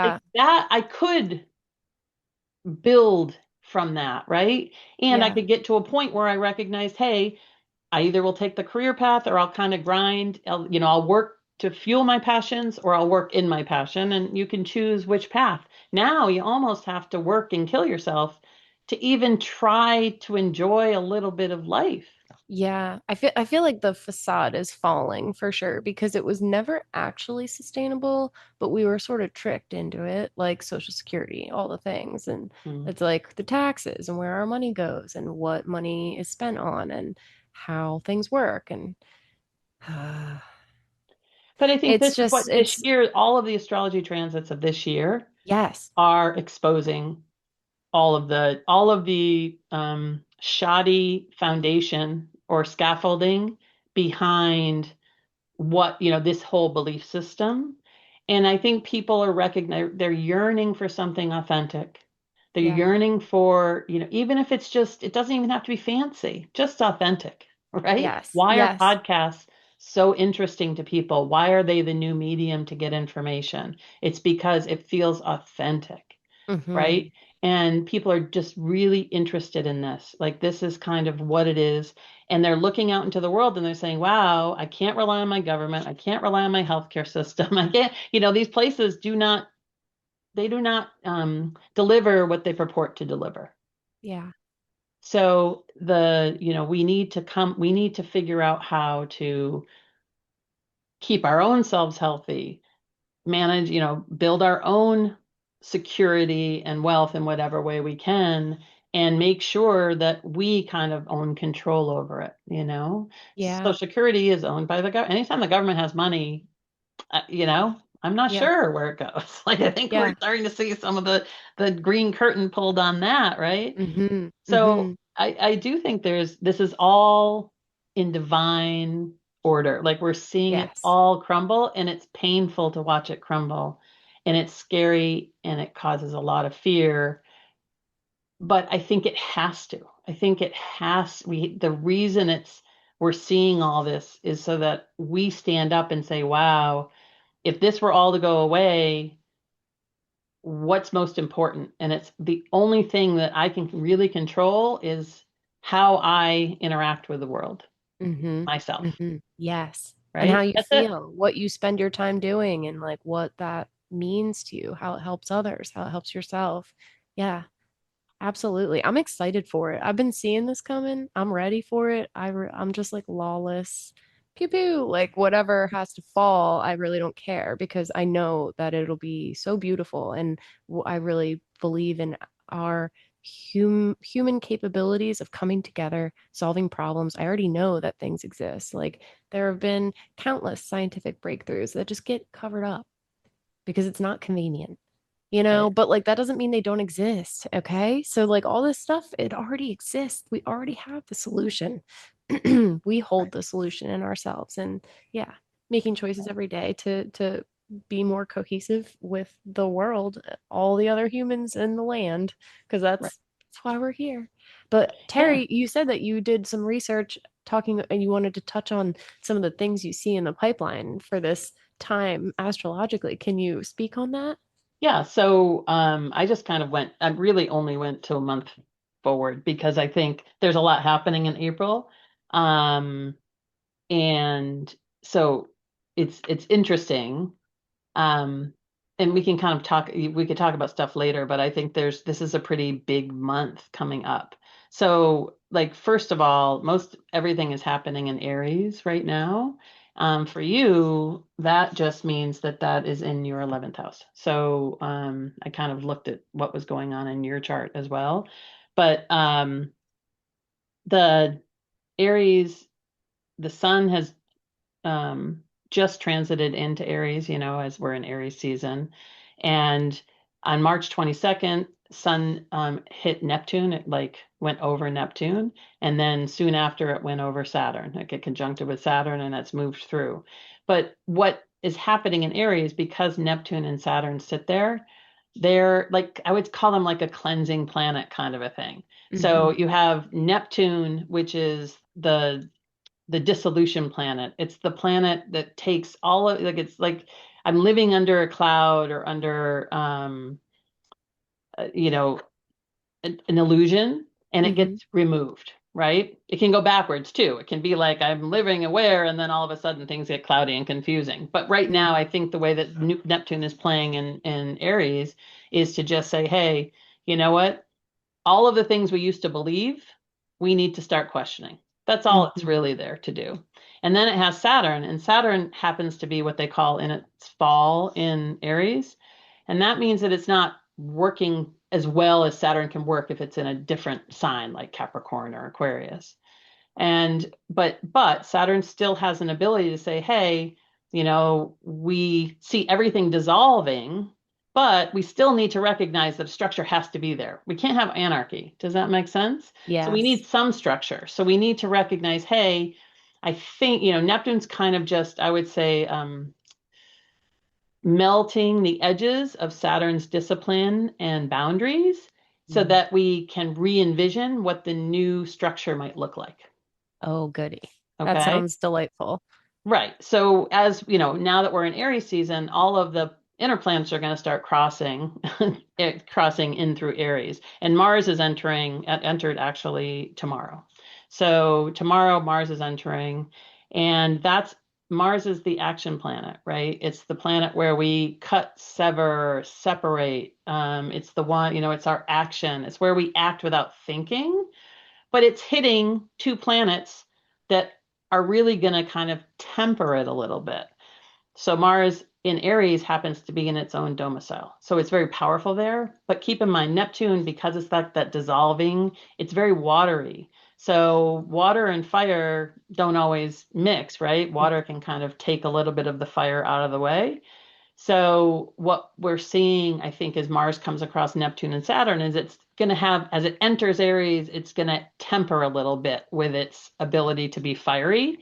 [SPEAKER 2] Like
[SPEAKER 1] Yeah.
[SPEAKER 2] that I could build from that, right? And I
[SPEAKER 1] Yeah.
[SPEAKER 2] could get to a point where I recognized, hey, I either will take the career path or I'll kind of grind. I'll work to fuel my passions or I'll work in my passion, and you can choose which path. Now you almost have to work and kill yourself to even try to enjoy a little bit of life.
[SPEAKER 1] Yeah, I feel like the facade is falling for sure because it was never actually sustainable, but we were sort of tricked into it, like Social Security, all the things. And
[SPEAKER 2] Mm.
[SPEAKER 1] it's like the taxes and where our money goes and what money is spent on and how things work. And
[SPEAKER 2] But I think this
[SPEAKER 1] it's
[SPEAKER 2] is
[SPEAKER 1] just,
[SPEAKER 2] what this
[SPEAKER 1] it's,
[SPEAKER 2] year, all of the astrology transits of this year
[SPEAKER 1] yes.
[SPEAKER 2] are exposing all of the shoddy foundation or scaffolding behind what, this whole belief system. And I think people are they're yearning for something authentic. They're yearning for, even if it's just, it doesn't even have to be fancy, just authentic, right?
[SPEAKER 1] Yes.
[SPEAKER 2] Why are
[SPEAKER 1] Yes.
[SPEAKER 2] podcasts so interesting to people? Why are they the new medium to get information? It's because it feels authentic,
[SPEAKER 1] Mm-hmm.
[SPEAKER 2] right? And people are just really interested in this. Like, this is kind of what it is. And they're looking out into the world and they're saying, wow, I can't rely on my government. I can't rely on my healthcare system. I can't, these places they do not deliver what they purport to deliver.
[SPEAKER 1] Yeah.
[SPEAKER 2] So we need to figure out how to keep our own selves healthy, manage, build our own security and wealth in whatever way we can, and make sure that we kind of own control over it.
[SPEAKER 1] Yeah.
[SPEAKER 2] Social Security is owned by the government. Anytime the government has money, I'm not
[SPEAKER 1] Yeah.
[SPEAKER 2] sure where it goes. Like, I think we're
[SPEAKER 1] Yeah.
[SPEAKER 2] starting to see some of the green curtain pulled on that, right?
[SPEAKER 1] Mm-hmm. Mm-hmm.
[SPEAKER 2] So I do think this is all in divine order. Like, we're seeing it
[SPEAKER 1] Yes.
[SPEAKER 2] all crumble, and it's painful to watch it crumble, and it's scary, and it causes a lot of fear. But I think it has to. I think it has. The reason we're seeing all this is so that we stand up and say, "Wow, if this were all to go away, what's most important?" And it's the only thing that I can really control is how I interact with the world,
[SPEAKER 1] Mm-hmm.
[SPEAKER 2] myself,
[SPEAKER 1] Mm-hmm. Yes. And how
[SPEAKER 2] right?
[SPEAKER 1] you
[SPEAKER 2] That's it.
[SPEAKER 1] feel, what you spend your time doing, and like what that means to you, how it helps others, how it helps yourself. Yeah. Absolutely. I'm excited for it. I've been seeing this coming. I'm ready for it. I'm just like lawless. Pew pew. Like whatever has to fall, I really don't care because I know that it'll be so beautiful. And I really believe in our human capabilities of coming together, solving problems. I already know that things exist. Like there have been countless scientific breakthroughs that just get covered up because it's not convenient,
[SPEAKER 2] Right.
[SPEAKER 1] but like that doesn't mean they don't exist. Okay. So, like, all this stuff, it already exists. We already have the solution. We hold
[SPEAKER 2] Right.
[SPEAKER 1] the solution in ourselves. And yeah, making choices every day to be more cohesive with the world, all the other humans in the land, because
[SPEAKER 2] Right.
[SPEAKER 1] that's why we're here. But
[SPEAKER 2] Yeah.
[SPEAKER 1] Teri, you said that you did some research talking and you wanted to touch on some of the things you see in the pipeline for this time astrologically. Can you speak on that?
[SPEAKER 2] Yeah. So I just kind of I really only went to a month forward because I think there's a lot happening in April. Um, and so it's interesting. Um, and we could talk about stuff later, but I think this is a pretty big month coming up. So, like, first of all, most everything is happening in Aries right now. For you, that just means that is in your 11th house. So, I kind of looked at what was going on in your chart as well. But the Aries, the sun has just transited into Aries, as we're in Aries season. And on March 22nd, Sun hit Neptune. It like went over Neptune. And then soon after, it went over Saturn. It get conjuncted with Saturn and it's moved through. But what is happening in Aries, because Neptune and Saturn sit there, they're like, I would call them like a cleansing planet kind of a thing.
[SPEAKER 1] Mm-hmm.
[SPEAKER 2] So you have Neptune, which is the dissolution planet. It's the planet that takes all of, like, it's like I'm living under a cloud or under you know an illusion, and it
[SPEAKER 1] Mm-hmm.
[SPEAKER 2] gets removed, right? It can go backwards too. It can be like I'm living aware and then all of a sudden things get cloudy and confusing. But right now I think the way that Neptune is playing in Aries is to just say, hey, you know what, all of the things we used to believe, we need to start questioning. That's all it's
[SPEAKER 1] Mm-hmm.
[SPEAKER 2] really there to do. And then it has Saturn, and Saturn happens to be what they call in its fall in Aries. And that means that it's not working as well as Saturn can work if it's in a different sign like Capricorn or Aquarius. And but Saturn still has an ability to say, hey, we see everything dissolving, but we still need to recognize that structure has to be there. We can't have anarchy. Does that make sense? So we
[SPEAKER 1] Yes.
[SPEAKER 2] need some structure. So we need to recognize, hey, I think, Neptune's kind of just, I would say, melting the edges of Saturn's discipline and boundaries so that we can re-envision what the new structure might look like.
[SPEAKER 1] Oh, goody. That
[SPEAKER 2] Okay.
[SPEAKER 1] sounds delightful.
[SPEAKER 2] Right. So as now that we're in Aries season, all of the inner planets are going to start crossing, crossing in through Aries, and Mars is entered actually tomorrow. So tomorrow Mars is entering, and that's Mars is the action planet, right? It's the planet where we cut, sever, separate. It's the one, it's our action. It's where we act without thinking, but it's hitting two planets that are really going to kind of temper it a little bit. So Mars in Aries happens to be in its own domicile. So it's very powerful there. But keep in mind, Neptune, because it's that dissolving, it's very watery. So water and fire don't always mix, right? Water can kind of take a little bit of the fire out of the way. So what we're seeing, I think, as Mars comes across Neptune and Saturn is it's going to have, as it enters Aries, it's going to temper a little bit with its ability to be fiery.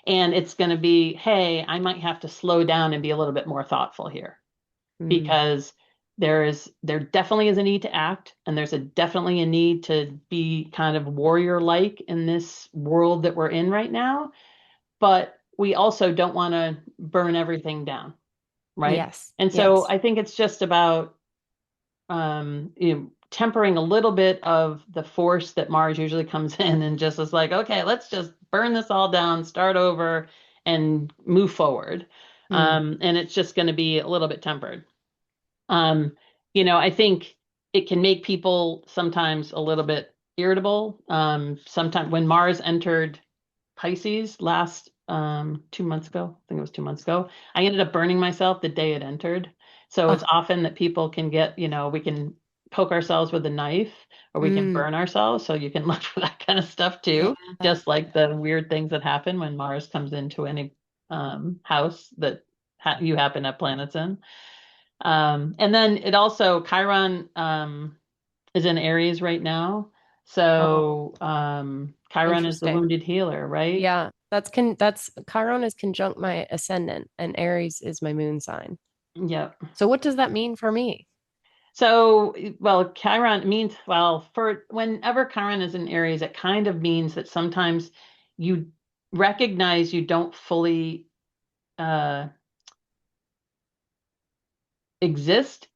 [SPEAKER 2] And it's going to be, hey, I might have to slow down and be a little bit more thoughtful here because there definitely is a need to act, and there's definitely a need to be kind of warrior-like in this world that we're in right now. But we also don't want to burn everything down. Right.
[SPEAKER 1] Yes.
[SPEAKER 2] And so I think it's just about tempering a little bit of the force that Mars usually comes in and just is like, okay, let's just burn this all down, start over, and move forward. And it's just going to be a little bit tempered. I think it can make people sometimes a little bit irritable. Sometimes when Mars entered Pisces last 2 months ago, I think it was 2 months ago, I ended up burning myself the day it entered. So it's often that people can get, we can poke ourselves with a knife or we can burn ourselves. So you can look for that kind of stuff too, just like the weird things that happen when Mars comes into any house that you happen to have planets in. And then it also, Chiron is in Aries right now. So Chiron is the wounded healer, right?
[SPEAKER 1] Yeah, that's Chiron is conjunct my ascendant and Aries is my moon sign.
[SPEAKER 2] Yep.
[SPEAKER 1] So what does that mean for me?
[SPEAKER 2] So, well, Chiron means, for whenever Chiron is in Aries, it kind of means that sometimes you recognize you don't fully exist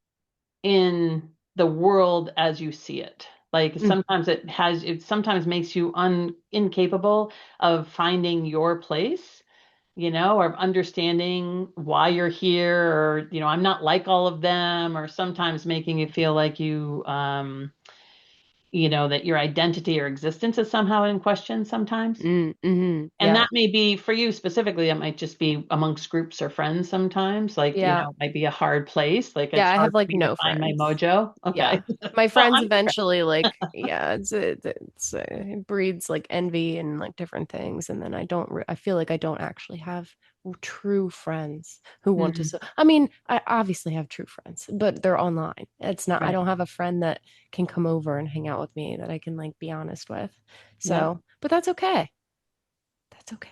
[SPEAKER 2] in the world as you see it. Like sometimes it sometimes makes you incapable of finding your place, or understanding why you're here, or, I'm not like all of them, or sometimes making you feel like that your identity or existence is somehow in question sometimes. And that may be for you specifically, it might just be amongst groups or friends sometimes. Like, it might be a hard place. Like it's
[SPEAKER 1] I
[SPEAKER 2] hard
[SPEAKER 1] have
[SPEAKER 2] for
[SPEAKER 1] like
[SPEAKER 2] me to
[SPEAKER 1] no
[SPEAKER 2] find my
[SPEAKER 1] friends.
[SPEAKER 2] mojo. Okay.
[SPEAKER 1] My
[SPEAKER 2] Well,
[SPEAKER 1] friends
[SPEAKER 2] I'm
[SPEAKER 1] eventually it breeds like envy and like different things. And then I feel like I don't actually have true friends who want to. I mean, I obviously have true friends, but they're online. It's not, I
[SPEAKER 2] right.
[SPEAKER 1] don't have a friend that can come over and hang out with me that I can like be honest with.
[SPEAKER 2] Yep.
[SPEAKER 1] So, but that's okay. That's okay.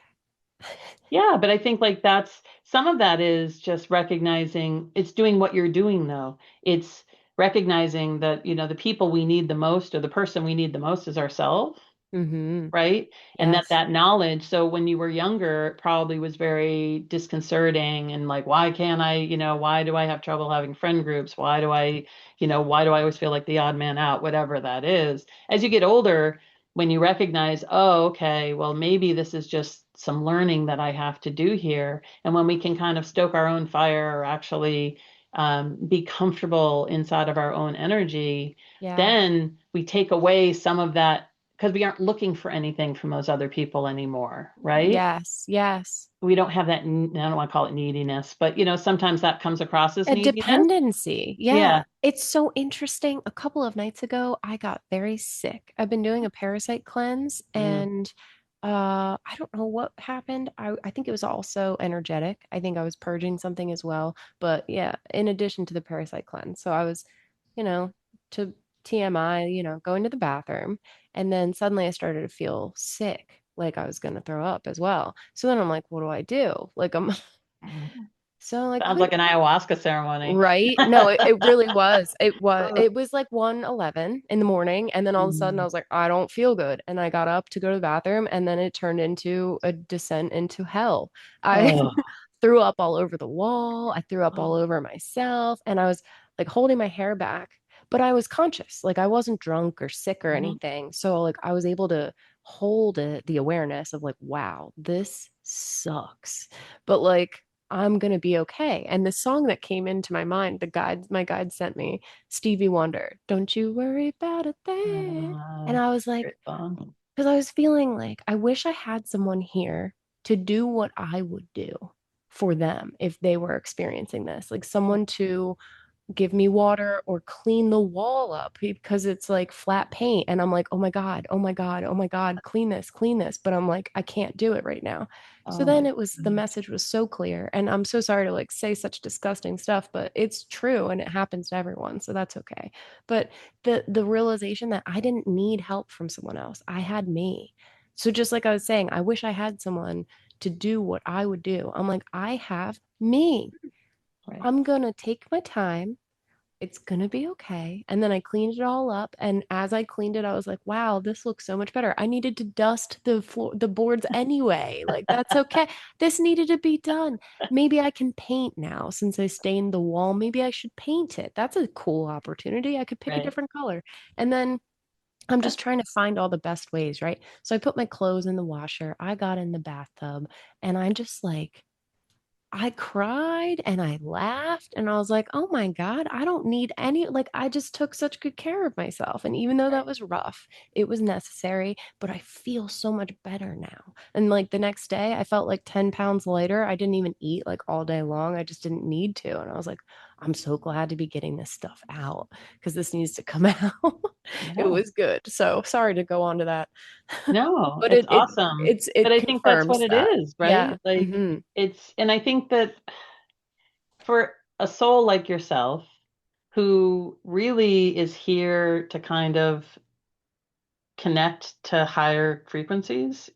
[SPEAKER 2] Yeah, but I think like that's some of that is just recognizing it's doing what you're doing though. It's recognizing that, the people we need the most or the person we need the most is ourselves. Right. And
[SPEAKER 1] Yes.
[SPEAKER 2] that knowledge. So when you were younger, it probably was very disconcerting and like, why can't I, why do I have trouble having friend groups? Why do I always feel like the odd man out, whatever that is. As you get older, when you recognize, oh, okay, well, maybe this is just some learning that I have to do here. And when we can kind of stoke our own fire or actually be comfortable inside of our own energy, then we take away some of that because we aren't looking for anything from those other people anymore, right?
[SPEAKER 1] Yes. Yes.
[SPEAKER 2] We don't have that, I don't want to call it neediness, but sometimes that comes across as
[SPEAKER 1] A
[SPEAKER 2] neediness.
[SPEAKER 1] dependency.
[SPEAKER 2] Yeah.
[SPEAKER 1] Yeah. It's so interesting. A couple of nights ago, I got very sick. I've been doing a parasite cleanse and I don't know what happened. I think it was also energetic. I think I was purging something as well. But yeah, in addition to the parasite cleanse. So I was, you know, to TMI, going to the bathroom. And then suddenly I started to feel sick, like I was going to throw up as well. So then I'm like, what do I do? Like, I'm so I
[SPEAKER 2] Sounds
[SPEAKER 1] couldn't.
[SPEAKER 2] like an ayahuasca ceremony.
[SPEAKER 1] Right? No, it really was.
[SPEAKER 2] Oh,
[SPEAKER 1] It was like 1:11 in the morning, and then all of a sudden I
[SPEAKER 2] mm,
[SPEAKER 1] was like, I don't feel good. And I got up to go to the bathroom, and then it turned into a descent into hell. I
[SPEAKER 2] oh,
[SPEAKER 1] threw up all over the wall. I threw up all
[SPEAKER 2] oh,
[SPEAKER 1] over myself, and I was like holding my hair back, but I was conscious. Like I wasn't drunk or sick or
[SPEAKER 2] mhm.
[SPEAKER 1] anything. So like I was able to hold it, the awareness of like, wow, this sucks. But like I'm gonna be okay. And the song that came into my mind, my guide sent me, Stevie Wonder, Don't You Worry About a Thing. And I was like,
[SPEAKER 2] Great song.
[SPEAKER 1] because I was feeling like I wish I had someone here to do what I would do for them if they were experiencing this, like someone to give me water or clean the wall up because it's like flat paint. And I'm like, oh my God, oh my God, oh my God, clean this, clean this. But I'm like, I can't do it right now. So
[SPEAKER 2] Oh
[SPEAKER 1] then
[SPEAKER 2] my
[SPEAKER 1] it was, the
[SPEAKER 2] goodness.
[SPEAKER 1] message was so clear. And I'm so sorry to like say such disgusting stuff, but it's true and it happens to everyone. So that's okay. But the realization that I didn't need help from someone else, I had me. So just like I was saying, I wish I had someone to do what I would do. I'm like, I have me.
[SPEAKER 2] Right.
[SPEAKER 1] I'm going to take my time, it's gonna be okay. And then I cleaned it all up. And as I cleaned it, I was like, wow, this looks so much better. I needed to dust the floor, the boards anyway. Like, that's okay. This needed to be done. Maybe I can paint now since I stained the wall. Maybe I should paint it. That's a cool opportunity. I could pick a
[SPEAKER 2] Right.
[SPEAKER 1] different color. And then I'm just trying to find all the best ways, right? So I put my clothes in the washer. I got in the bathtub and I just like, I cried and I laughed and I was like, oh my God, I don't need any, like, I just took such good care of myself. And even though that was rough, it was necessary, but I feel so much better now. And like the next day, I felt like 10 pounds lighter. I didn't even eat like all day long. I just didn't need to. And I was like, I'm so glad to be getting this stuff out because this needs to come out. It
[SPEAKER 2] Yeah.
[SPEAKER 1] was good. So sorry to go on to that.
[SPEAKER 2] No,
[SPEAKER 1] But
[SPEAKER 2] it's awesome. But
[SPEAKER 1] it
[SPEAKER 2] I think that's what
[SPEAKER 1] confirms
[SPEAKER 2] it
[SPEAKER 1] that.
[SPEAKER 2] is,
[SPEAKER 1] Yeah.
[SPEAKER 2] right? Like
[SPEAKER 1] Hmm.
[SPEAKER 2] and I think that for a soul like yourself, who really is here to kind of connect to higher frequencies,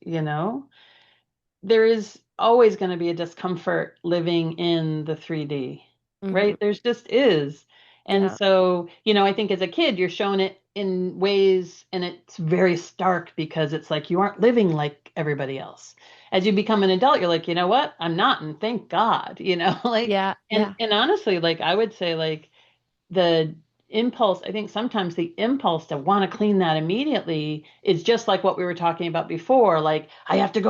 [SPEAKER 2] there is always going to be a discomfort living in the 3D,
[SPEAKER 1] Hmm.
[SPEAKER 2] right? There's just is. And
[SPEAKER 1] Yeah.
[SPEAKER 2] so, I think as a kid, you're shown it in ways and it's very stark because it's like you aren't living like everybody else. As you become an adult, you're like, you know what? I'm not, and thank God, like,
[SPEAKER 1] Yeah,
[SPEAKER 2] and
[SPEAKER 1] yeah,
[SPEAKER 2] and honestly, like I would say, like the impulse, I think sometimes the impulse to want to clean that immediately is just like what we were talking about before. Like, I have to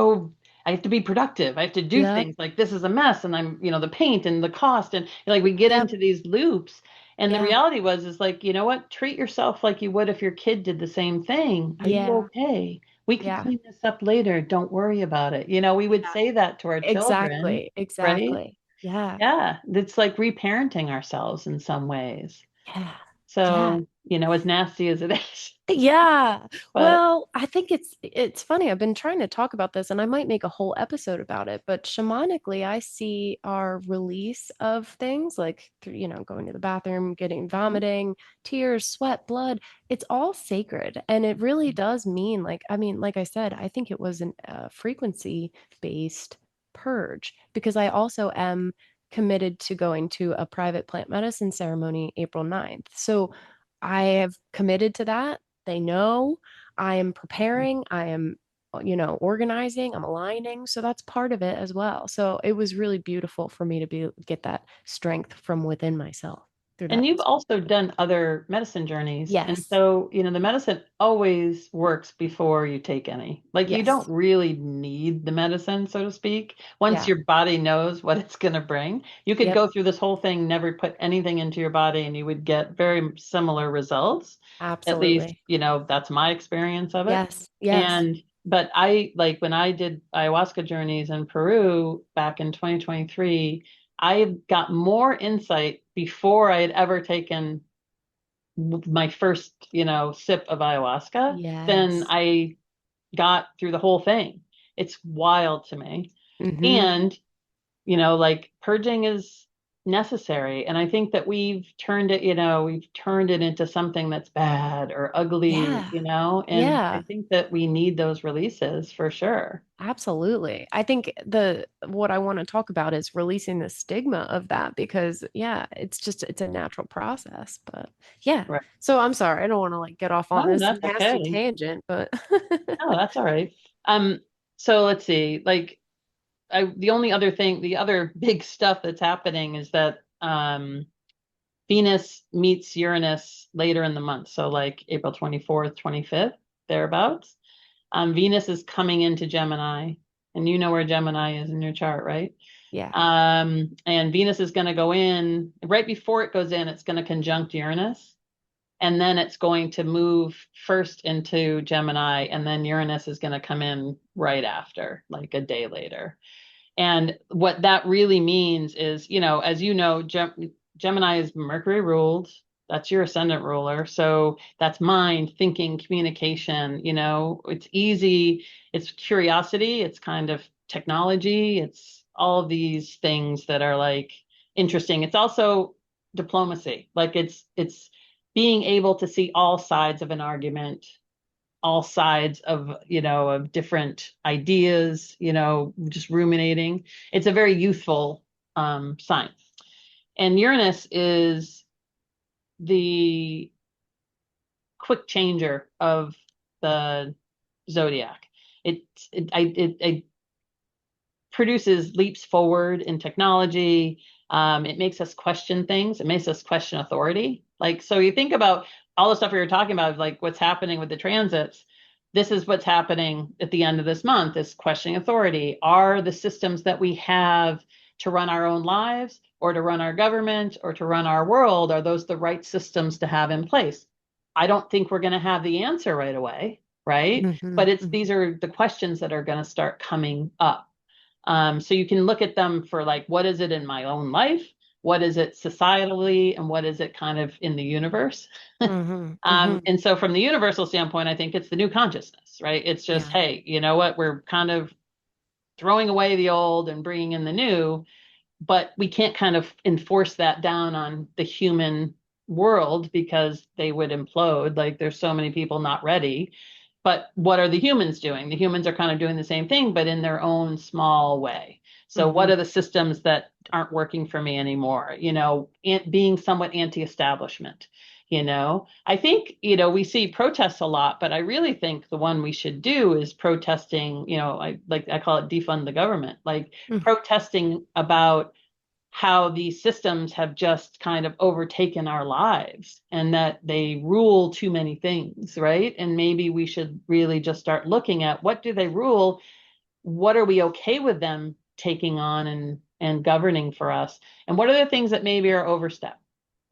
[SPEAKER 2] be productive. I have to do
[SPEAKER 1] yep,
[SPEAKER 2] things like this is a mess and the paint and the cost. And like we get
[SPEAKER 1] yep,
[SPEAKER 2] into these loops. And the
[SPEAKER 1] yeah,
[SPEAKER 2] reality is like, you know what? Treat yourself like you would if your kid did the same thing. Are you
[SPEAKER 1] yeah,
[SPEAKER 2] okay? We can
[SPEAKER 1] yeah,
[SPEAKER 2] clean this up later. Don't worry about it. We would
[SPEAKER 1] yeah.
[SPEAKER 2] say that to our children,
[SPEAKER 1] Exactly,
[SPEAKER 2] right?
[SPEAKER 1] exactly. Yeah,
[SPEAKER 2] Yeah. It's like reparenting ourselves in some ways.
[SPEAKER 1] yeah, yeah.
[SPEAKER 2] So, as nasty as it is,
[SPEAKER 1] Yeah.
[SPEAKER 2] but
[SPEAKER 1] Well, I think it's funny. I've been trying to talk about this and I might make a whole episode about it, but shamanically, I see our release of things like going to the bathroom, getting vomiting, tears, sweat, blood. It's all sacred. And it really does mean like I mean, like I said, I think it was an frequency-based purge because I also am committed to going to a private plant medicine ceremony April 9th. So I have committed to that. They know I am preparing, I am, organizing, I'm aligning. So that's part of it as well. So it was really beautiful for me to get that strength from within myself through
[SPEAKER 2] and
[SPEAKER 1] that.
[SPEAKER 2] you've also done other medicine journeys. And
[SPEAKER 1] Yes.
[SPEAKER 2] so, the medicine always works before you take any. Like you don't
[SPEAKER 1] Yes.
[SPEAKER 2] really need the medicine, so to speak. Once
[SPEAKER 1] Yeah.
[SPEAKER 2] your body knows what it's going to bring, you could
[SPEAKER 1] Yep.
[SPEAKER 2] go through this whole thing, never put anything into your body, and you would get very similar results. At least,
[SPEAKER 1] Absolutely.
[SPEAKER 2] that's my experience of it.
[SPEAKER 1] Yes. Yes.
[SPEAKER 2] And but I like when I did ayahuasca journeys in Peru back in 2023, I got more insight before I had ever taken my first, sip of ayahuasca than
[SPEAKER 1] Yes.
[SPEAKER 2] I got through the whole thing. It's wild to me.
[SPEAKER 1] Mm-hmm.
[SPEAKER 2] And, like purging is necessary. And I think that we've turned it into something that's bad or ugly,
[SPEAKER 1] Yeah.
[SPEAKER 2] and I
[SPEAKER 1] Yeah.
[SPEAKER 2] think that we need those releases for sure.
[SPEAKER 1] Absolutely. I think what I want to talk about is releasing the stigma of that because yeah, it's a natural process. But yeah.
[SPEAKER 2] Right.
[SPEAKER 1] So I'm sorry, I don't want to like get off on
[SPEAKER 2] No,
[SPEAKER 1] this
[SPEAKER 2] that's
[SPEAKER 1] nasty
[SPEAKER 2] okay.
[SPEAKER 1] tangent, but
[SPEAKER 2] No, that's all right. So let's see. Like the other big stuff that's happening is that Venus meets Uranus later in the month. So like April 24th, 25th, thereabouts. Venus is coming into Gemini, and you know where Gemini is in your chart, right?
[SPEAKER 1] yeah.
[SPEAKER 2] And Venus is going to go in right before it goes in, it's going to conjunct Uranus. And then it's going to move first into Gemini, and then Uranus is going to come in right after, like a day later. And what that really means is, as you know, Gemini is Mercury ruled. That's your ascendant ruler. So that's mind, thinking, communication. It's easy. It's curiosity. It's kind of technology. It's all of these things that are like interesting. It's also diplomacy. Like it's being able to see all sides of an argument, all sides of different ideas, just ruminating. It's a very youthful sign. And Uranus is the quick changer of the zodiac. It produces leaps forward in technology. It makes us question things. It makes us question authority. Like, so you think about all the stuff we were talking about, like what's happening with the transits. This is what's happening at the end of this month is questioning authority. Are the systems that we have to run our own lives or to run our government or to run our world, are those the right systems to have in place? I don't think we're going to have the answer right away, right?
[SPEAKER 1] Hmm.
[SPEAKER 2] But these are the questions that are going to start coming up. So you can look at them for like, what is it in my own life? What is it societally? And what is it kind of in the universe?
[SPEAKER 1] Hmm. Hmm.
[SPEAKER 2] And so from the universal standpoint, I think it's the new consciousness, right? It's just,
[SPEAKER 1] Yeah.
[SPEAKER 2] hey, you know what? We're kind of throwing away the old and bringing in the new, but we can't kind of enforce that down on the human world because they would implode. Like there's so many people not ready. But what are the humans doing? The humans are kind of doing the same thing, but in their own small way. So what
[SPEAKER 1] Hmm.
[SPEAKER 2] are the systems that aren't working for me anymore? Being somewhat anti-establishment. I think, we see protests a lot, but I really think the one we should do is protesting, I call it defund the government, like protesting about how these systems have just kind of overtaken our lives and that they rule too many things, right? And maybe we should really just start looking at what do they rule? What are we okay with them taking on and governing for us? And what are the things that maybe are overstep,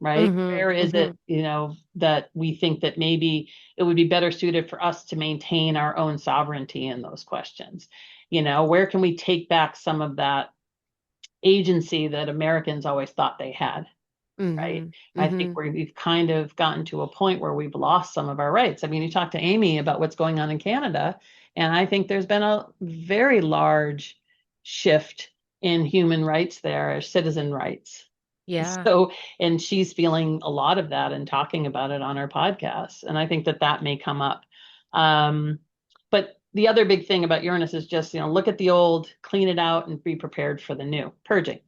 [SPEAKER 2] right?
[SPEAKER 1] Hmm.
[SPEAKER 2] Where is
[SPEAKER 1] Hmm.
[SPEAKER 2] it, that we think that maybe it would be better suited for us to maintain our own sovereignty in those questions? Where can we take back some of that agency that Americans always thought they had, right?
[SPEAKER 1] Hmm.
[SPEAKER 2] I think
[SPEAKER 1] Hmm.
[SPEAKER 2] we've kind of gotten to a point where we've lost some of our rights. I mean, you talk to Amy about what's going on in Canada, and I think there's been a very large shift in human rights there, citizen rights.
[SPEAKER 1] Yeah.
[SPEAKER 2] So, and she's feeling a lot of that and talking about it on her podcast. And I think that may come up. But the other big thing about Uranus is just, look at the old, clean it out, and be prepared for the new, purging,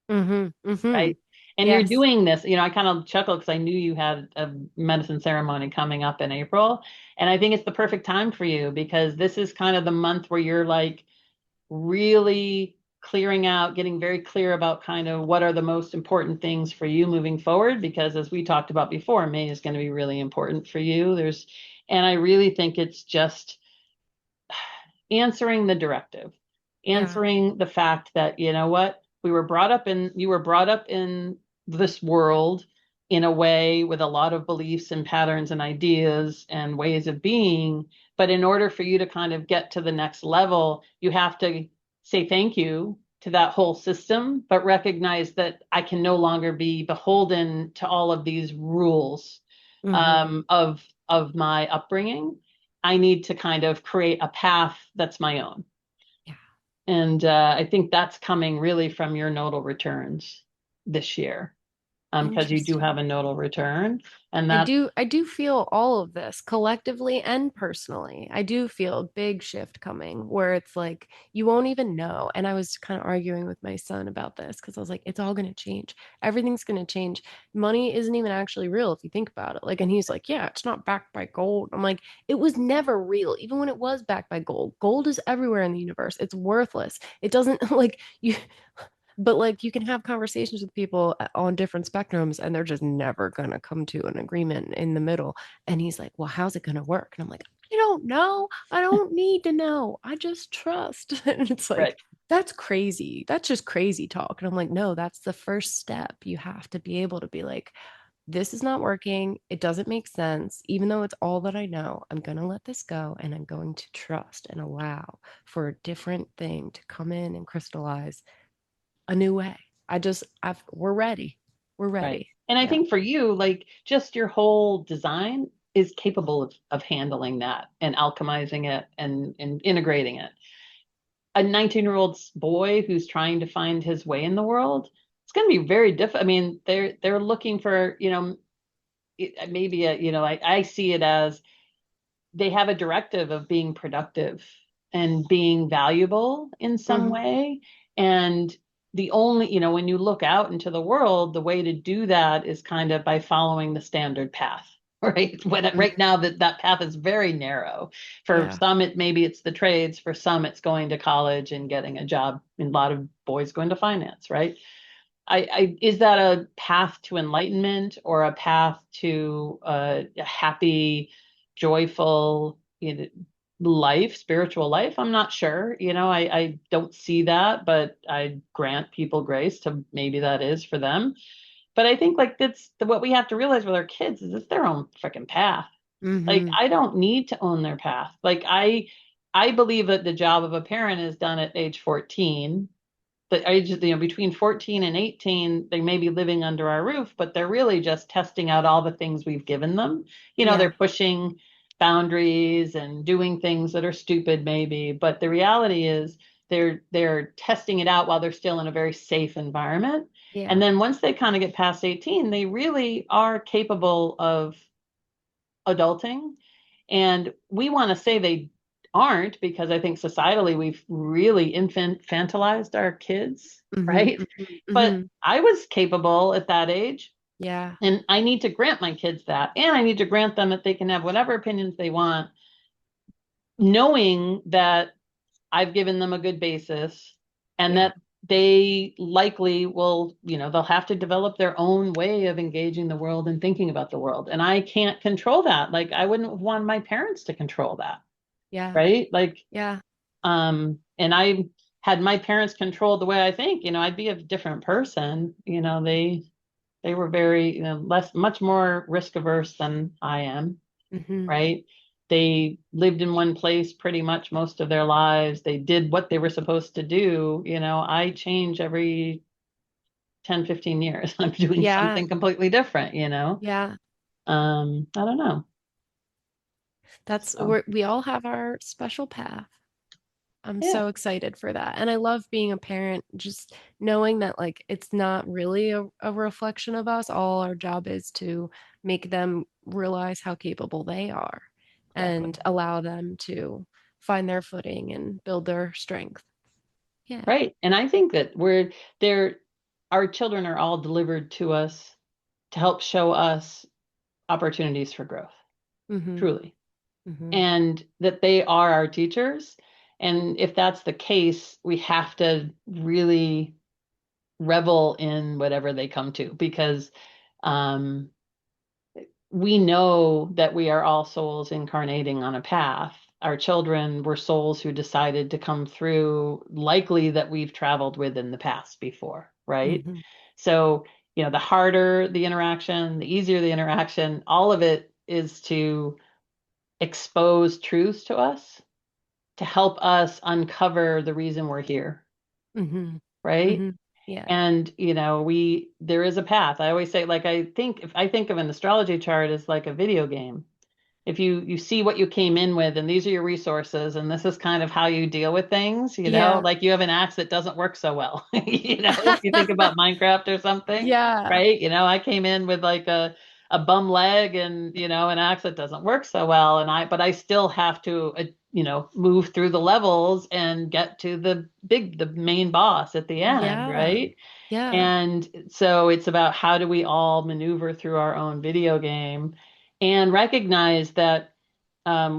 [SPEAKER 1] Hmm. Hmm.
[SPEAKER 2] right? And you're
[SPEAKER 1] Yes.
[SPEAKER 2] doing this, I kind of chuckle because I knew you had a medicine ceremony coming up in April. And I think it's the perfect time for you because this is kind of the month where you're like really clearing out, getting very clear about kind of what are the most important things for you moving forward. Because as we talked about before, May is going to be really important for you. And I really think it's just answering the directive,
[SPEAKER 1] Yeah.
[SPEAKER 2] answering the fact that, what, you were brought up in this world in a way with a lot of beliefs and patterns and ideas and ways of being. But in order for you to kind of get to the next level, you have to say thank you to that whole system, but recognize that I can no longer be beholden to all of these rules
[SPEAKER 1] Hmm.
[SPEAKER 2] of my upbringing. I need to kind of create a path that's my own.
[SPEAKER 1] Yeah.
[SPEAKER 2] And I think that's coming really from your nodal returns. this year, because you do have
[SPEAKER 1] Interesting.
[SPEAKER 2] a nodal return, and
[SPEAKER 1] I do feel all of this collectively and personally. I do feel a big shift coming where it's like you won't even know. And I was kind of arguing with my son about this because I was like, it's all going to change. Everything's going to change. Money isn't even actually real if you think about it. Like, and he's like, yeah, it's not backed by gold. I'm like, it was never real, even when it was backed by gold. Gold is everywhere in the universe. It's worthless. It doesn't like you. But like you can have conversations with people on different spectrums and they're just never going to come to an agreement in the middle. And he's like, well, how's it going to work? And I'm like, I don't know. I don't need to know. I just trust. And it's
[SPEAKER 2] right,
[SPEAKER 1] like, that's crazy. That's just crazy talk. And I'm like, no, that's the first step. You have to be able to be like, this is not working. It doesn't make sense. Even though it's all that I know, I'm going to let this go and I'm going to trust and allow for a different thing to come in and crystallize a new way. We're ready. We're
[SPEAKER 2] right.
[SPEAKER 1] ready.
[SPEAKER 2] And I
[SPEAKER 1] Yeah.
[SPEAKER 2] think for you, like, just your whole design is capable of handling that and alchemizing it and integrating it. A 19-year-old boy who's trying to find his way in the world, it's going to be very difficult. I mean, they're looking for, maybe I see it as they have a directive of being productive and being valuable in some
[SPEAKER 1] Mm-hmm.
[SPEAKER 2] way. And the only, when you look out into the world, the way to do that is kind of by following the standard path. Right. Right
[SPEAKER 1] Mm-hmm.
[SPEAKER 2] now that path is very narrow. For
[SPEAKER 1] Yeah.
[SPEAKER 2] some, maybe it's the trades. For some, it's going to college and getting a job. And a lot of boys going to finance. Right. Is that a path to enlightenment or a path to a happy, joyful, life, spiritual life? I'm not sure. I don't see that, but I grant people grace to maybe that is for them. But I think like that's what we have to realize with our kids is it's their own freaking path. Like
[SPEAKER 1] Mm-hmm.
[SPEAKER 2] I don't need to own their path. Like I believe that the job of a parent is done at age 14. The age, between 14 and 18, they may be living under our roof, but they're really just testing out all the things we've given them. They're
[SPEAKER 1] Yeah.
[SPEAKER 2] pushing boundaries and doing things that are stupid maybe, but the reality is they're testing it out while they're still in a very safe environment. And
[SPEAKER 1] Yeah.
[SPEAKER 2] then once they kind of get past 18, they really are capable of adulting. And we want to say they aren't because I think societally we've really infantilized our kids,
[SPEAKER 1] Mm-hmm.
[SPEAKER 2] right?
[SPEAKER 1] Mm-hmm.
[SPEAKER 2] But
[SPEAKER 1] Mm-hmm.
[SPEAKER 2] I was capable at that age.
[SPEAKER 1] Yeah.
[SPEAKER 2] And I need to grant my kids that. And I need to grant them that they can have whatever opinions they want, knowing that I've given them a good basis and
[SPEAKER 1] Yeah.
[SPEAKER 2] that they likely will, they'll have to develop their own way of engaging the world and thinking about the world. And I can't control that. Like I wouldn't want my parents to control that.
[SPEAKER 1] Yeah.
[SPEAKER 2] Right. Like,
[SPEAKER 1] Yeah.
[SPEAKER 2] and I had my parents controlled the way I think, I'd be a different person. They were very, much more risk averse than I am,
[SPEAKER 1] Mm-hmm.
[SPEAKER 2] right? They lived in one place pretty much most of their lives. They did what they were supposed to do. I change every 10, 15 years. I'm doing
[SPEAKER 1] Yeah.
[SPEAKER 2] something completely different,
[SPEAKER 1] Yeah.
[SPEAKER 2] I don't know.
[SPEAKER 1] That's
[SPEAKER 2] So,
[SPEAKER 1] we all have our special path. I'm
[SPEAKER 2] yeah,
[SPEAKER 1] so excited for that. And I love being a parent, just knowing that like it's not really a reflection of us. All our job is to make them realize how capable they are
[SPEAKER 2] exactly.
[SPEAKER 1] and allow them to find their footing and build their strength. Yeah.
[SPEAKER 2] Right. And I think that our children are all delivered to us to help show us opportunities for growth,
[SPEAKER 1] Mm-hmm.
[SPEAKER 2] truly,
[SPEAKER 1] Mm-hmm.
[SPEAKER 2] and that they are our teachers. And if that's the case, we have to really revel in whatever they come to because um, we know that we are all souls incarnating on a path. Our children were souls who decided to come through, likely that we've traveled with in the past before, right?
[SPEAKER 1] Mm-hmm.
[SPEAKER 2] So, the harder the interaction, the easier the interaction, all of it is to expose truths to us, to help us uncover the reason we're here,
[SPEAKER 1] Mm-hmm.
[SPEAKER 2] right?
[SPEAKER 1] Mm-hmm. Yeah.
[SPEAKER 2] And there is a path. I always say, like, if I think of an astrology chart as like a video game, if you see what you came in with, and these are your resources, and this is kind of how you deal with things,
[SPEAKER 1] Yeah.
[SPEAKER 2] like you have an axe that doesn't work so well, if you think about Minecraft or something,
[SPEAKER 1] Yeah.
[SPEAKER 2] right? I came in with like a bum leg and, an axe that doesn't work so well. But I still have to, move through the levels and get to the main boss at the end,
[SPEAKER 1] Yeah.
[SPEAKER 2] right?
[SPEAKER 1] Yeah.
[SPEAKER 2] And so it's about how do we all maneuver through our own video game and recognize that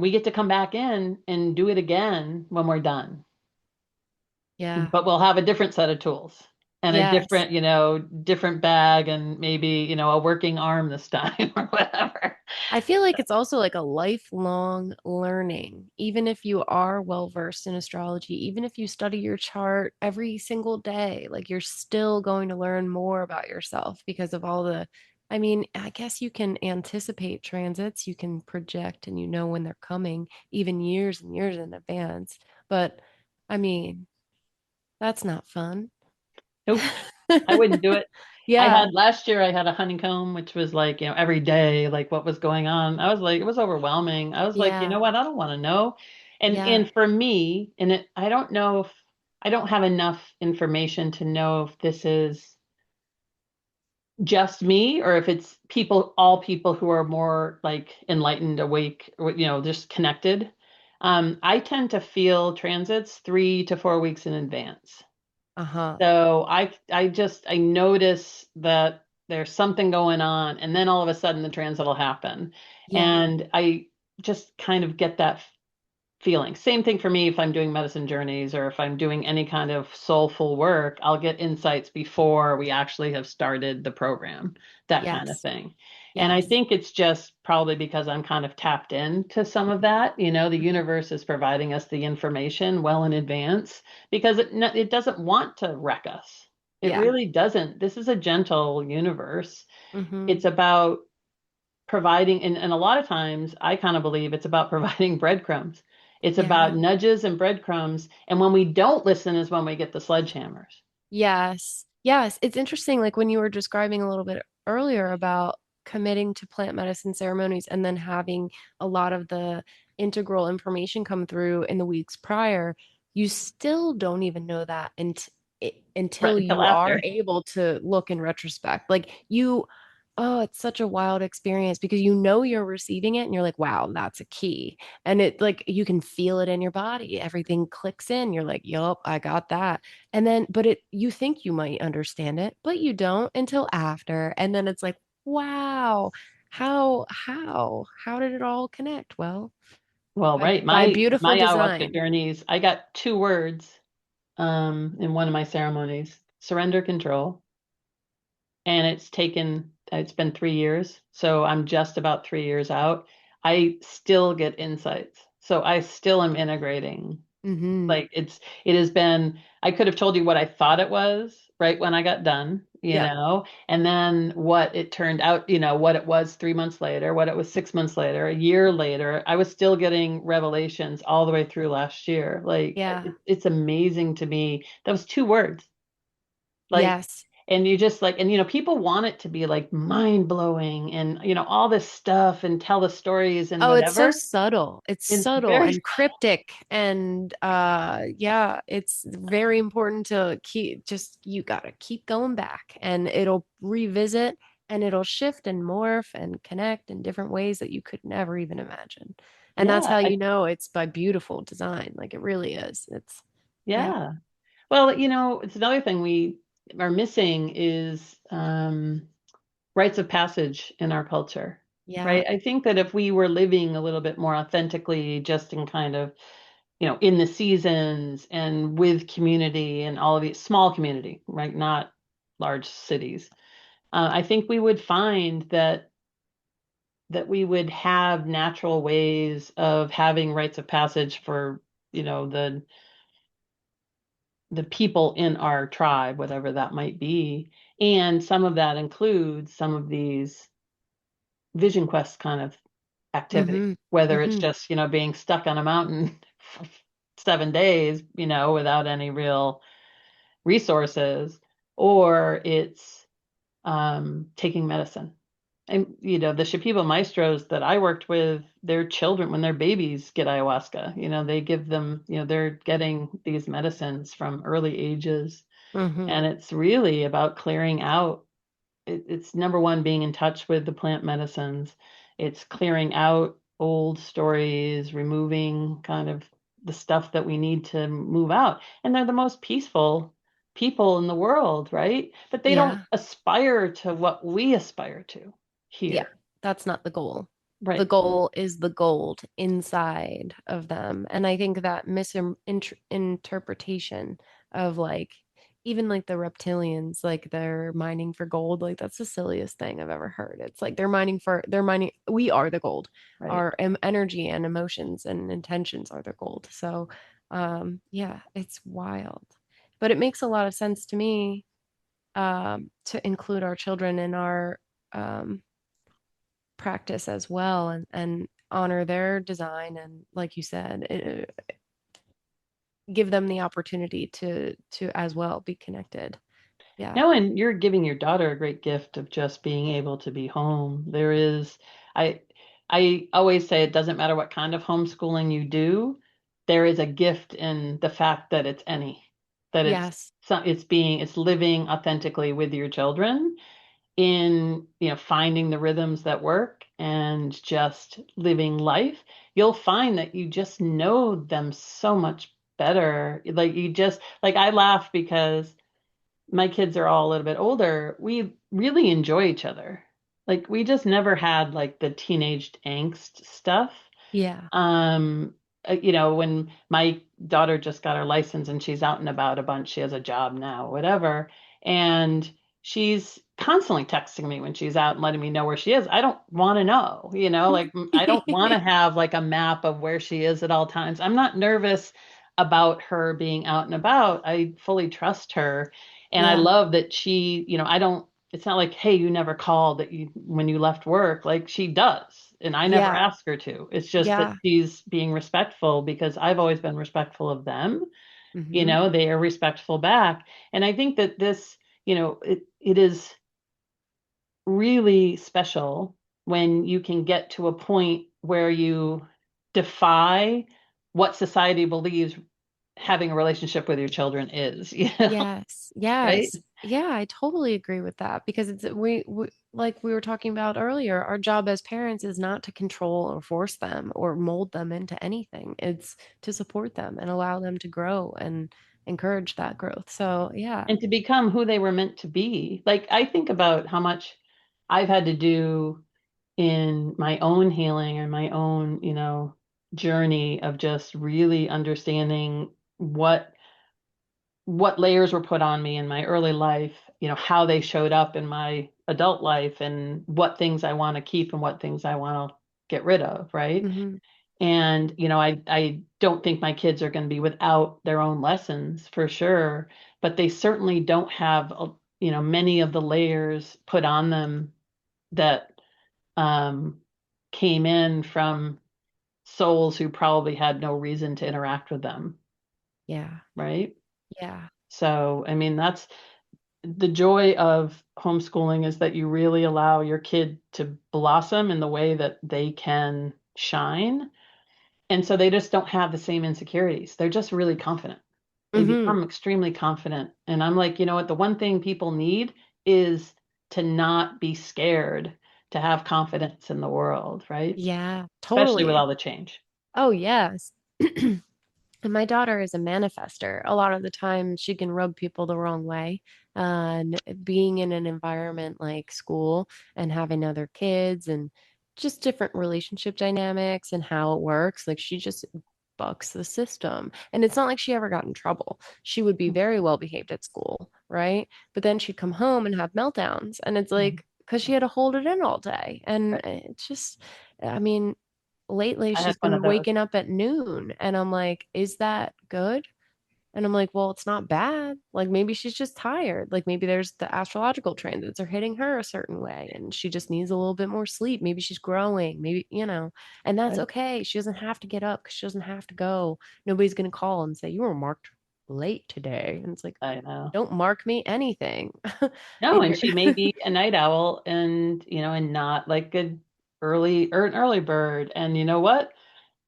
[SPEAKER 2] we get to come back in and do it again when we're done.
[SPEAKER 1] Yeah.
[SPEAKER 2] But we'll have a different set of tools and a
[SPEAKER 1] Yes.
[SPEAKER 2] different, different bag and maybe, a working arm this time or whatever.
[SPEAKER 1] I feel like it's also like a lifelong learning. Even if you are well versed in astrology, even if you study your chart every single day, like you're still going to learn more about yourself because of all the, I mean, I guess you can anticipate transits, you can project and you know when they're coming, even years and years in advance. But I mean, that's not fun.
[SPEAKER 2] Nope, I wouldn't do it.
[SPEAKER 1] Yeah.
[SPEAKER 2] Last year I had a honeycomb, which was like, every day, like what was going on. I was like, it was overwhelming. I was like, you know
[SPEAKER 1] Yeah.
[SPEAKER 2] what? I don't want to know. And
[SPEAKER 1] Yeah.
[SPEAKER 2] for me, I don't know if I don't have enough information to know if this is just me or if it's all people who are more like enlightened, awake, or, just connected. I tend to feel transits 3 to 4 weeks in advance.
[SPEAKER 1] Uh-huh.
[SPEAKER 2] So I notice that there's something going on, and then all of a sudden the transit will happen.
[SPEAKER 1] Yeah.
[SPEAKER 2] And I just kind of get that feeling. Same thing for me if I'm doing medicine journeys or if I'm doing any kind of soulful work, I'll get insights before we actually have started the program, that kind of
[SPEAKER 1] Yes.
[SPEAKER 2] thing. And I
[SPEAKER 1] Yes.
[SPEAKER 2] think it's just probably because I'm kind of tapped into some of that. The universe is providing us the information well in advance because it doesn't want to wreck us. It
[SPEAKER 1] Yeah.
[SPEAKER 2] really doesn't. This is a gentle universe.
[SPEAKER 1] Mm-hmm.
[SPEAKER 2] It's about providing, and a lot of times I kind of believe it's about providing breadcrumbs. It's
[SPEAKER 1] Yeah.
[SPEAKER 2] about nudges and breadcrumbs. And when we don't listen is when we get the sledgehammers.
[SPEAKER 1] Yes. Yes. It's interesting, like when you were describing a little bit earlier about committing to plant medicine ceremonies and then having a lot of the integral information come through in the weeks prior, you still don't even know that
[SPEAKER 2] Right
[SPEAKER 1] until
[SPEAKER 2] until
[SPEAKER 1] you are
[SPEAKER 2] after.
[SPEAKER 1] able to look in retrospect. Like you, oh, it's such a wild experience because you know you're receiving it and you're like, wow, that's a key. And it like you can feel it in your body. Everything clicks in. You're like, yup, I got that. And then, but you think you might understand it, but you don't until after. And then it's like, wow, how did it all connect? Well,
[SPEAKER 2] Well, right.
[SPEAKER 1] by
[SPEAKER 2] My
[SPEAKER 1] beautiful
[SPEAKER 2] ayahuasca
[SPEAKER 1] design.
[SPEAKER 2] journeys, I got 2 words in one of my ceremonies: surrender, control. And it's been 3 years. So I'm just about 3 years out. I still get insights. So I still am integrating.
[SPEAKER 1] Mm-hmm.
[SPEAKER 2] Like it has been, I could have told you what I thought it was right when I got done,
[SPEAKER 1] Yep.
[SPEAKER 2] and then what it turned out, what it was 3 months later, what it was 6 months later, a year later. I was still getting revelations all the way through last year. Like
[SPEAKER 1] Yeah.
[SPEAKER 2] it's amazing to me. That was 2 words. Like,
[SPEAKER 1] Yes.
[SPEAKER 2] and you just like, and people want it to be like mind blowing and, all this stuff and tell the stories and
[SPEAKER 1] Oh, it's so
[SPEAKER 2] whatever.
[SPEAKER 1] subtle. It's
[SPEAKER 2] It's
[SPEAKER 1] subtle
[SPEAKER 2] very
[SPEAKER 1] and cryptic and yeah, it's very important to keep just you gotta keep going back and it'll revisit and it'll shift and morph and connect in different ways that you could never even imagine. And that's
[SPEAKER 2] yeah,
[SPEAKER 1] how you know it's by beautiful design. Like it really is. It's yeah.
[SPEAKER 2] yeah. Well, it's another thing we are missing is rites of passage in our culture,
[SPEAKER 1] Yeah.
[SPEAKER 2] right? I think that if we were living a little bit more authentically, just in kind of, in the seasons and with community and all of these small community, right? Not large cities. I think we would find that we would have natural ways of having rites of passage for, the people in our tribe, whatever that might be. And some of that includes some of these vision quest kind of activity,
[SPEAKER 1] Mm-hmm.
[SPEAKER 2] whether it's
[SPEAKER 1] Mm-hmm.
[SPEAKER 2] just, being stuck on a mountain for 7 days, without any real resources, or it's taking medicine. And the Shipibo maestros that I worked with, their children, when they're babies, get ayahuasca. They give them, they're getting these medicines from early ages.
[SPEAKER 1] Mm-hmm.
[SPEAKER 2] And it's really about clearing out. It's number one, being in touch with the plant medicines. It's clearing out old stories, removing kind of the stuff that we need to move out. And they're the most peaceful people in the world, right? But they don't
[SPEAKER 1] Yeah.
[SPEAKER 2] aspire to what we aspire to
[SPEAKER 1] Yeah.
[SPEAKER 2] here.
[SPEAKER 1] That's not the goal. The
[SPEAKER 2] Right.
[SPEAKER 1] goal is the gold inside of them. And I think that misinterpretation of like, even like the reptilians, like they're mining for gold, like that's the silliest thing I've ever heard. It's like they're mining, we are the gold.
[SPEAKER 2] Right.
[SPEAKER 1] Our energy and emotions and intentions are the gold. So, yeah, it's wild. But it makes a lot of sense to me, to include our children in our, um, practice as well, and honor their design, and like you said, give them the opportunity to as well be connected. Yeah.
[SPEAKER 2] No, and you're giving your daughter a great gift of just being able to be home. I, I always say it doesn't matter what kind of homeschooling you do, there is a gift in the fact that it's that
[SPEAKER 1] Yes.
[SPEAKER 2] it's living authentically with your children in, finding the rhythms that work and just living life. You'll find that you just know them so much better. Like I laugh because my kids are all a little bit older, we really enjoy each other. Like we just never had like the teenage angst stuff.
[SPEAKER 1] Yeah.
[SPEAKER 2] Um, when my daughter just got her license and she's out and about a bunch, she has a job now, whatever, and she's constantly texting me when she's out and letting me know where she is. I don't want to know, like I don't want to have like a map of where she is at all times. I'm not nervous about her being out and about. I fully trust her. And I
[SPEAKER 1] Yeah.
[SPEAKER 2] love that she, I don't, it's not like, hey, you never called that you when you left work. Like she does. And I never
[SPEAKER 1] Yeah.
[SPEAKER 2] ask her to. It's just that
[SPEAKER 1] Yeah.
[SPEAKER 2] she's being respectful because I've always been respectful of them.
[SPEAKER 1] Mm-hmm.
[SPEAKER 2] They are respectful back. And I think that this, it is really special when you can get to a point where you defy what society believes having a relationship with your children is,
[SPEAKER 1] Yes.
[SPEAKER 2] right?
[SPEAKER 1] Yes. Yeah, I totally agree with that, because we like we were talking about earlier, our job as parents is not to control or force them or mold them into anything. It's to support them and allow them to grow and encourage that growth. So, yeah.
[SPEAKER 2] And to become who they were meant to be. Like I think about how much I've had to do in my own healing and my own, journey of just really understanding what layers were put on me in my early life, how they showed up in my adult life and what things I want to keep and what things I want to get rid of, right?
[SPEAKER 1] Hmm.
[SPEAKER 2] And, I don't think my kids are going to be without their own lessons for sure, but they certainly don't have, many of the layers put on them that um, came in from souls who probably had no reason to interact with them,
[SPEAKER 1] Yeah.
[SPEAKER 2] right?
[SPEAKER 1] Yeah.
[SPEAKER 2] So, I mean, that's the joy of homeschooling, is that you really allow your kid to blossom in the way that they can shine. And so they just don't have the same insecurities. They're just really confident. They
[SPEAKER 1] Hmm.
[SPEAKER 2] become extremely confident. And I'm like, you know what? The one thing people need is to not be scared, to have confidence in the world, right?
[SPEAKER 1] Yeah,
[SPEAKER 2] Especially with
[SPEAKER 1] totally.
[SPEAKER 2] all the change.
[SPEAKER 1] Oh, yes. And my daughter is a manifester. A lot of the time, she can rub people the wrong way. And being in an environment like school and having other kids and just different relationship dynamics and how it works, like she just bucks the system. And it's not like she ever got in trouble. She would be very well behaved at school, right? But then she'd come home and have meltdowns. And it's
[SPEAKER 2] Mhm.
[SPEAKER 1] like, because she had to hold it in all day. And
[SPEAKER 2] Right.
[SPEAKER 1] it's just, I mean, lately
[SPEAKER 2] I
[SPEAKER 1] she's
[SPEAKER 2] had one
[SPEAKER 1] been
[SPEAKER 2] of those.
[SPEAKER 1] waking up at noon, and I'm like, is that good? And I'm like, well, it's not bad. Like maybe she's just tired. Like maybe there's the astrological transits are hitting her a certain way and she just needs a little bit more sleep. Maybe she's growing, maybe, and that's
[SPEAKER 2] Right.
[SPEAKER 1] okay. She doesn't have to get up because she doesn't have to go. Nobody's going to call and say, you were marked. late today. And it's like,
[SPEAKER 2] I know.
[SPEAKER 1] don't mark me anything.
[SPEAKER 2] No,
[SPEAKER 1] in
[SPEAKER 2] and
[SPEAKER 1] your
[SPEAKER 2] she may be a night owl and, and not like an early bird. And you know what?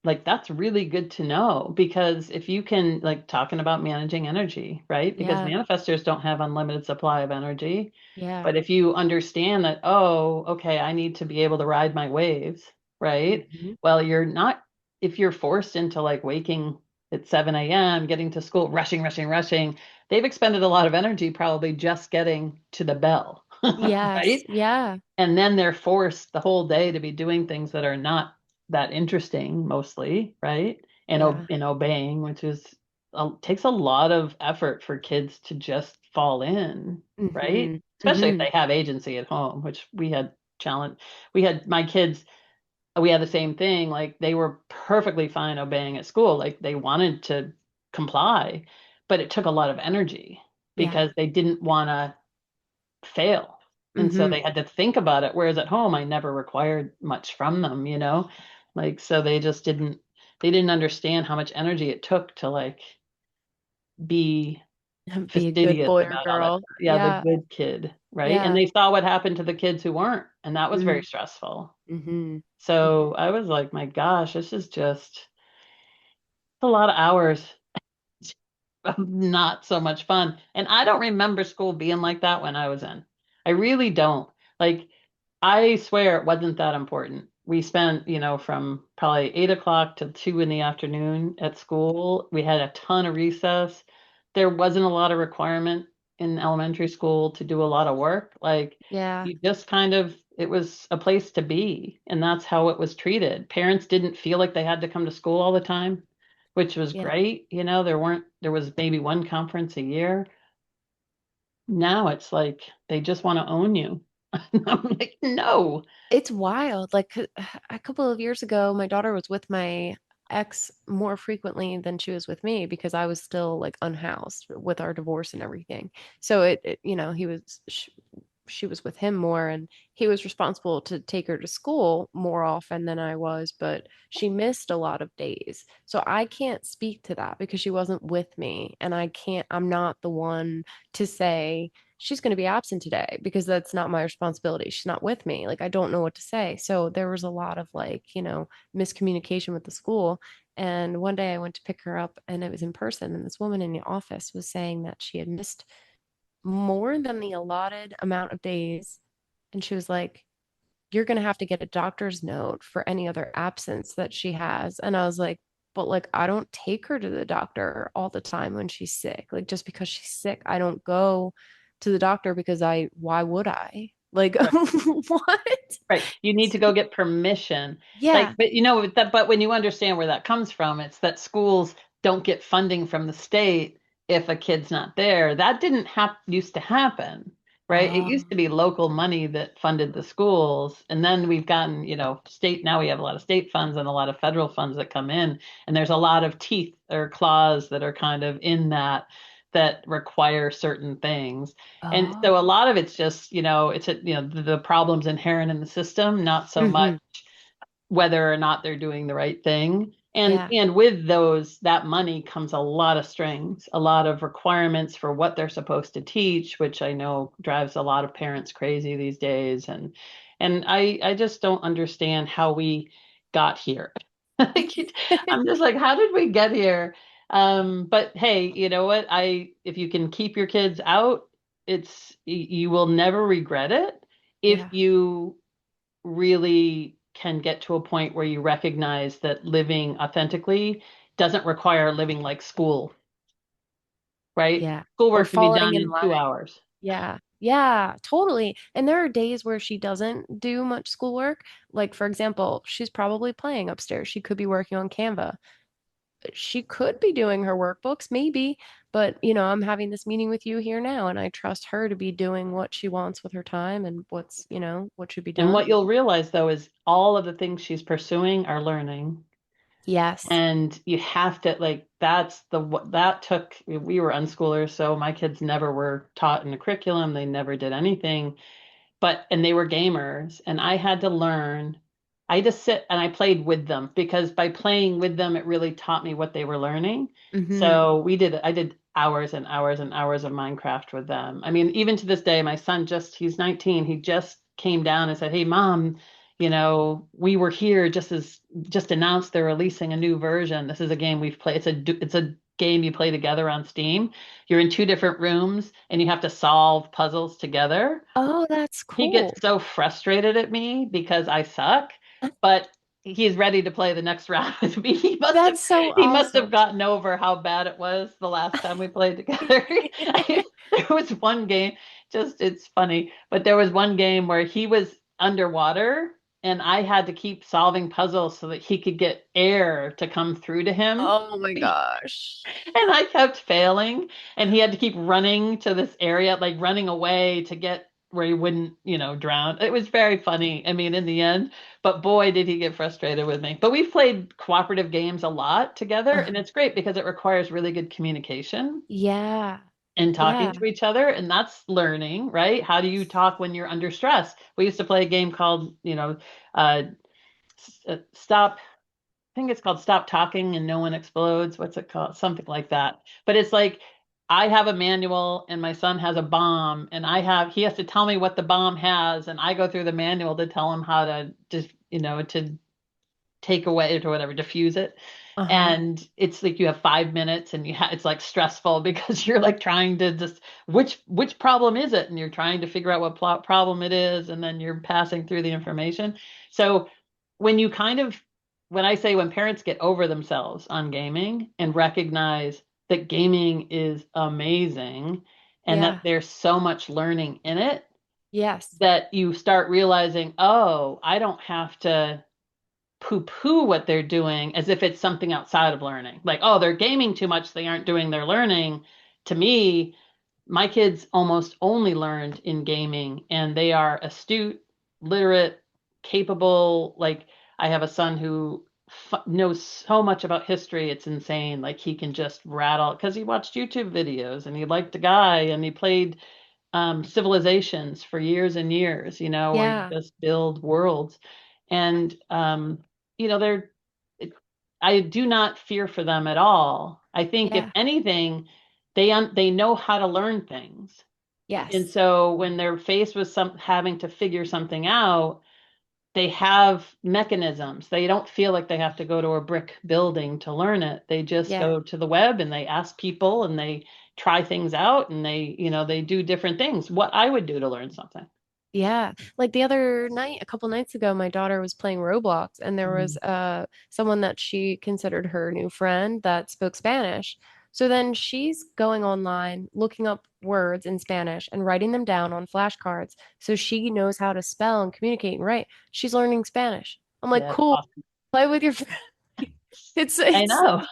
[SPEAKER 2] Like that's really good to know because if you can like talking about managing energy, right? Because
[SPEAKER 1] Yeah.
[SPEAKER 2] manifestors don't have unlimited supply of energy.
[SPEAKER 1] Yeah.
[SPEAKER 2] But if you understand that, oh, okay, I need to be able to ride my waves, right?
[SPEAKER 1] Hmm.
[SPEAKER 2] Well, you're not, if you're forced into like waking at 7 a.m., getting to school, rushing, rushing, rushing, they've expended a lot of energy probably just getting to the bell,
[SPEAKER 1] Yes.
[SPEAKER 2] right?
[SPEAKER 1] Yeah.
[SPEAKER 2] And then they're forced the whole day to be doing things that are not that interesting mostly, right? And
[SPEAKER 1] Yeah.
[SPEAKER 2] obeying, which is takes a lot of effort for kids to just fall in, right?
[SPEAKER 1] Hmm.
[SPEAKER 2] Especially if
[SPEAKER 1] Hmm.
[SPEAKER 2] they have agency at home, which we had my kids, we had the same thing, like they were perfectly fine obeying at school, like they wanted to comply, but it took a lot of energy
[SPEAKER 1] Yeah.
[SPEAKER 2] because they didn't want to fail. And so
[SPEAKER 1] Hmm.
[SPEAKER 2] they had to think about it. Whereas at home, I never required much from them, like, so they didn't understand how much energy it took to like be
[SPEAKER 1] Be a good
[SPEAKER 2] fastidious
[SPEAKER 1] boy or
[SPEAKER 2] about all that.
[SPEAKER 1] girl.
[SPEAKER 2] Yeah, the
[SPEAKER 1] Yeah.
[SPEAKER 2] good kid, right? And
[SPEAKER 1] Yeah.
[SPEAKER 2] they saw what happened to the kids who weren't. And that was very stressful.
[SPEAKER 1] Mm-hmm.
[SPEAKER 2] So I was like, my gosh, this is just a lot of hours not so much fun. And I don't remember school being like that when I was in. I really don't. Like, I swear it wasn't that important. We spent, from probably 8 o'clock to 2 in the afternoon at school. We had a ton of recess. There wasn't a lot of requirement in elementary school to do a lot of work. Like,
[SPEAKER 1] Yeah.
[SPEAKER 2] you just kind of, it was a place to be. And that's how it was treated. Parents didn't feel like they had to come to school all the time, which was
[SPEAKER 1] Yeah.
[SPEAKER 2] great. There was maybe one conference a year. Now it's like they just want to own you. I'm like, no.
[SPEAKER 1] It's wild. Like a couple of years ago, my daughter was with my ex more frequently than she was with me because I was still like unhoused with our divorce and everything. So she was with him more and he was responsible to take her to school more often than I was, but she missed a lot of days. So I can't speak to that because she wasn't with me and I'm not the one to say she's going to be absent today because that's not my responsibility. She's not with me. Like I don't know what to say. So there was a lot of like, miscommunication with the school. And one day I went to pick her up and it was in person and this woman in the office was saying that she had missed more than the allotted amount of days. And she was like, you're going to have to get a doctor's note for any other absence that she has. And I was like, but like, I don't take her to the doctor all the time when she's sick. Like, just because she's sick, I don't go to the doctor because why would I? Like,
[SPEAKER 2] Right.
[SPEAKER 1] what?
[SPEAKER 2] Right. You need to go get permission. Like,
[SPEAKER 1] Yeah.
[SPEAKER 2] but when you understand where that comes from, it's that schools don't get funding from the state if a kid's not there. That didn't used to happen, right? It used to be local money that funded the schools. And then we've gotten, state, now we have a lot of state funds and a lot of federal funds that come in. And there's a lot of teeth or claws that are kind of in that require certain things. And so a
[SPEAKER 1] Oh.
[SPEAKER 2] lot of it's just, the problems inherent in the system, not so much
[SPEAKER 1] Hmm.
[SPEAKER 2] whether or not they're doing the right thing. And
[SPEAKER 1] Yeah.
[SPEAKER 2] and with that money comes a lot of strings, a lot of requirements for what they're supposed to teach, which I know drives a lot of parents crazy these days. And I just don't understand how we got here. I'm just like, how did we get here? But hey, you know what? If you can keep your kids out, you will never regret it if
[SPEAKER 1] Yeah.
[SPEAKER 2] you really can get to a point where you recognize that living authentically doesn't require living like school, right?
[SPEAKER 1] Yeah. Or
[SPEAKER 2] Schoolwork can be
[SPEAKER 1] falling
[SPEAKER 2] done
[SPEAKER 1] in
[SPEAKER 2] in 2 hours.
[SPEAKER 1] Yeah. Yeah, totally. And there are days where she doesn't do much schoolwork. Like, for example, she's probably playing upstairs. She could be working on Canva. She could be doing her workbooks, maybe. But, I'm having this meeting with you here now, and I trust her to be doing what she wants with her time and what should be
[SPEAKER 2] And
[SPEAKER 1] done.
[SPEAKER 2] what you'll realize though is all of the things she's pursuing are learning.
[SPEAKER 1] Yes.
[SPEAKER 2] And you have to like that took we were unschoolers, so my kids never were taught in a curriculum, they never did anything. And they were gamers and I had to learn. I just sit and I played with them because by playing with them it really taught me what they were learning.
[SPEAKER 1] Mm-hmm.
[SPEAKER 2] So I did hours and hours and hours of Minecraft with them. I mean, even to this day, my son he's 19. He just came down and said, "Hey, Mom, we were here just announced they're releasing a new version. This is a game we've played. It's a game you play together on Steam. You're in two different rooms and you have to solve puzzles together."
[SPEAKER 1] Oh, that's
[SPEAKER 2] He
[SPEAKER 1] cool.
[SPEAKER 2] gets so frustrated at me because I suck, but he's ready to play the next round with me.
[SPEAKER 1] That's so
[SPEAKER 2] He must have
[SPEAKER 1] awesome.
[SPEAKER 2] gotten over how bad it was the last time we played together. There was one game, it's funny, but there was one game where he was underwater and I had to keep solving puzzles so that he could get air to come through to him.
[SPEAKER 1] Oh my gosh.
[SPEAKER 2] And I kept failing, and he had to keep running to this area, like running away to get where he wouldn't, drown. It was very funny. I mean, in the end, but boy, did he get frustrated with me. But we've played cooperative games a lot together, and it's great because it requires really good communication
[SPEAKER 1] Yeah.
[SPEAKER 2] and talking
[SPEAKER 1] Yeah.
[SPEAKER 2] to each other, and that's learning, right? How do you talk when you're under stress? We used to play a game called, stop. I think it's called Stop Talking and No One Explodes. What's it called? Something like that. But it's like I have a manual and my son has a bomb and he has to tell me what the bomb has and I go through the manual to tell him how to just, to take away or whatever, diffuse it.
[SPEAKER 1] Uh-huh.
[SPEAKER 2] And it's like you have 5 minutes and it's like stressful because you're like trying to just which problem is it? And you're trying to figure out what problem it is, and then you're passing through the information. So when you when I say when parents get over themselves on gaming and recognize that gaming is amazing and that
[SPEAKER 1] Yeah.
[SPEAKER 2] there's so much learning in it,
[SPEAKER 1] Yes.
[SPEAKER 2] that you start realizing, oh, I don't have to poo-poo what they're doing as if it's something outside of learning. Like, oh, they're gaming too much, they aren't doing their learning. To me, my kids almost only learned in gaming, and they are astute, literate, capable. Like, I have a son who knows so much about history, it's insane. Like, he can just rattle because he watched YouTube videos and he liked a guy and he played civilizations for years and years, where you
[SPEAKER 1] Yeah.
[SPEAKER 2] just build worlds. And, they're, I do not fear for them at all. I think if
[SPEAKER 1] Yeah.
[SPEAKER 2] anything, they know how to learn things. And
[SPEAKER 1] Yes.
[SPEAKER 2] so when they're faced with having to figure something out, they have mechanisms. They don't feel like they have to go to a brick building to learn it. They just
[SPEAKER 1] Yeah.
[SPEAKER 2] go to the web and they ask people and they try things out and they do different things. What I would do to learn something.
[SPEAKER 1] Yeah. Like the other night, a couple nights ago, my daughter was playing Roblox and there was
[SPEAKER 2] Mhm.
[SPEAKER 1] someone that she considered her new friend that spoke Spanish. So then she's going online, looking up words in Spanish and writing them down on flashcards so she knows how to spell and communicate and write. She's learning Spanish. I'm like,
[SPEAKER 2] Yeah, it's
[SPEAKER 1] cool,
[SPEAKER 2] awesome.
[SPEAKER 1] play with your friend.
[SPEAKER 2] I
[SPEAKER 1] It's
[SPEAKER 2] know,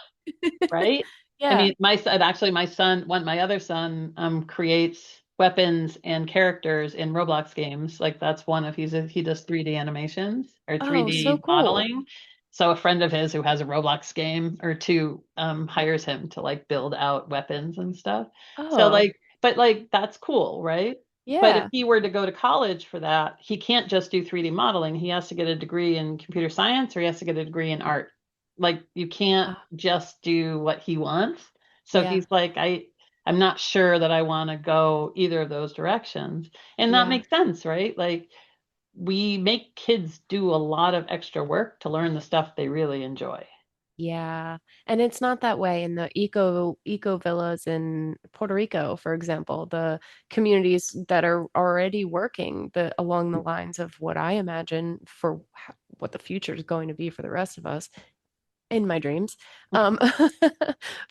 [SPEAKER 2] right? I
[SPEAKER 1] yeah.
[SPEAKER 2] mean, my son, my other son, creates weapons and characters in Roblox games. Like that's one of he does 3D animations or
[SPEAKER 1] Oh, so
[SPEAKER 2] 3D
[SPEAKER 1] cool.
[SPEAKER 2] modeling. So a friend of his who has a Roblox game or two hires him to like build out weapons and stuff. So
[SPEAKER 1] Oh,
[SPEAKER 2] like, but like that's cool, right? But if
[SPEAKER 1] yeah.
[SPEAKER 2] he were to go to college for that, he can't just do 3D modeling. He has to get a degree in computer science or he has to get a degree in art. Like you can't
[SPEAKER 1] Oh,
[SPEAKER 2] just do what he wants. So
[SPEAKER 1] yeah.
[SPEAKER 2] he's like, I'm not sure that I want to go either of those directions. And that
[SPEAKER 1] Yeah.
[SPEAKER 2] makes sense, right? Like we make kids do a lot of extra work to learn the stuff they really enjoy.
[SPEAKER 1] Yeah. And it's not that way in the eco villas in Puerto Rico, for example, the communities that are already working along the lines of what I imagine for what the future is going to be for the rest of us in my dreams. Um,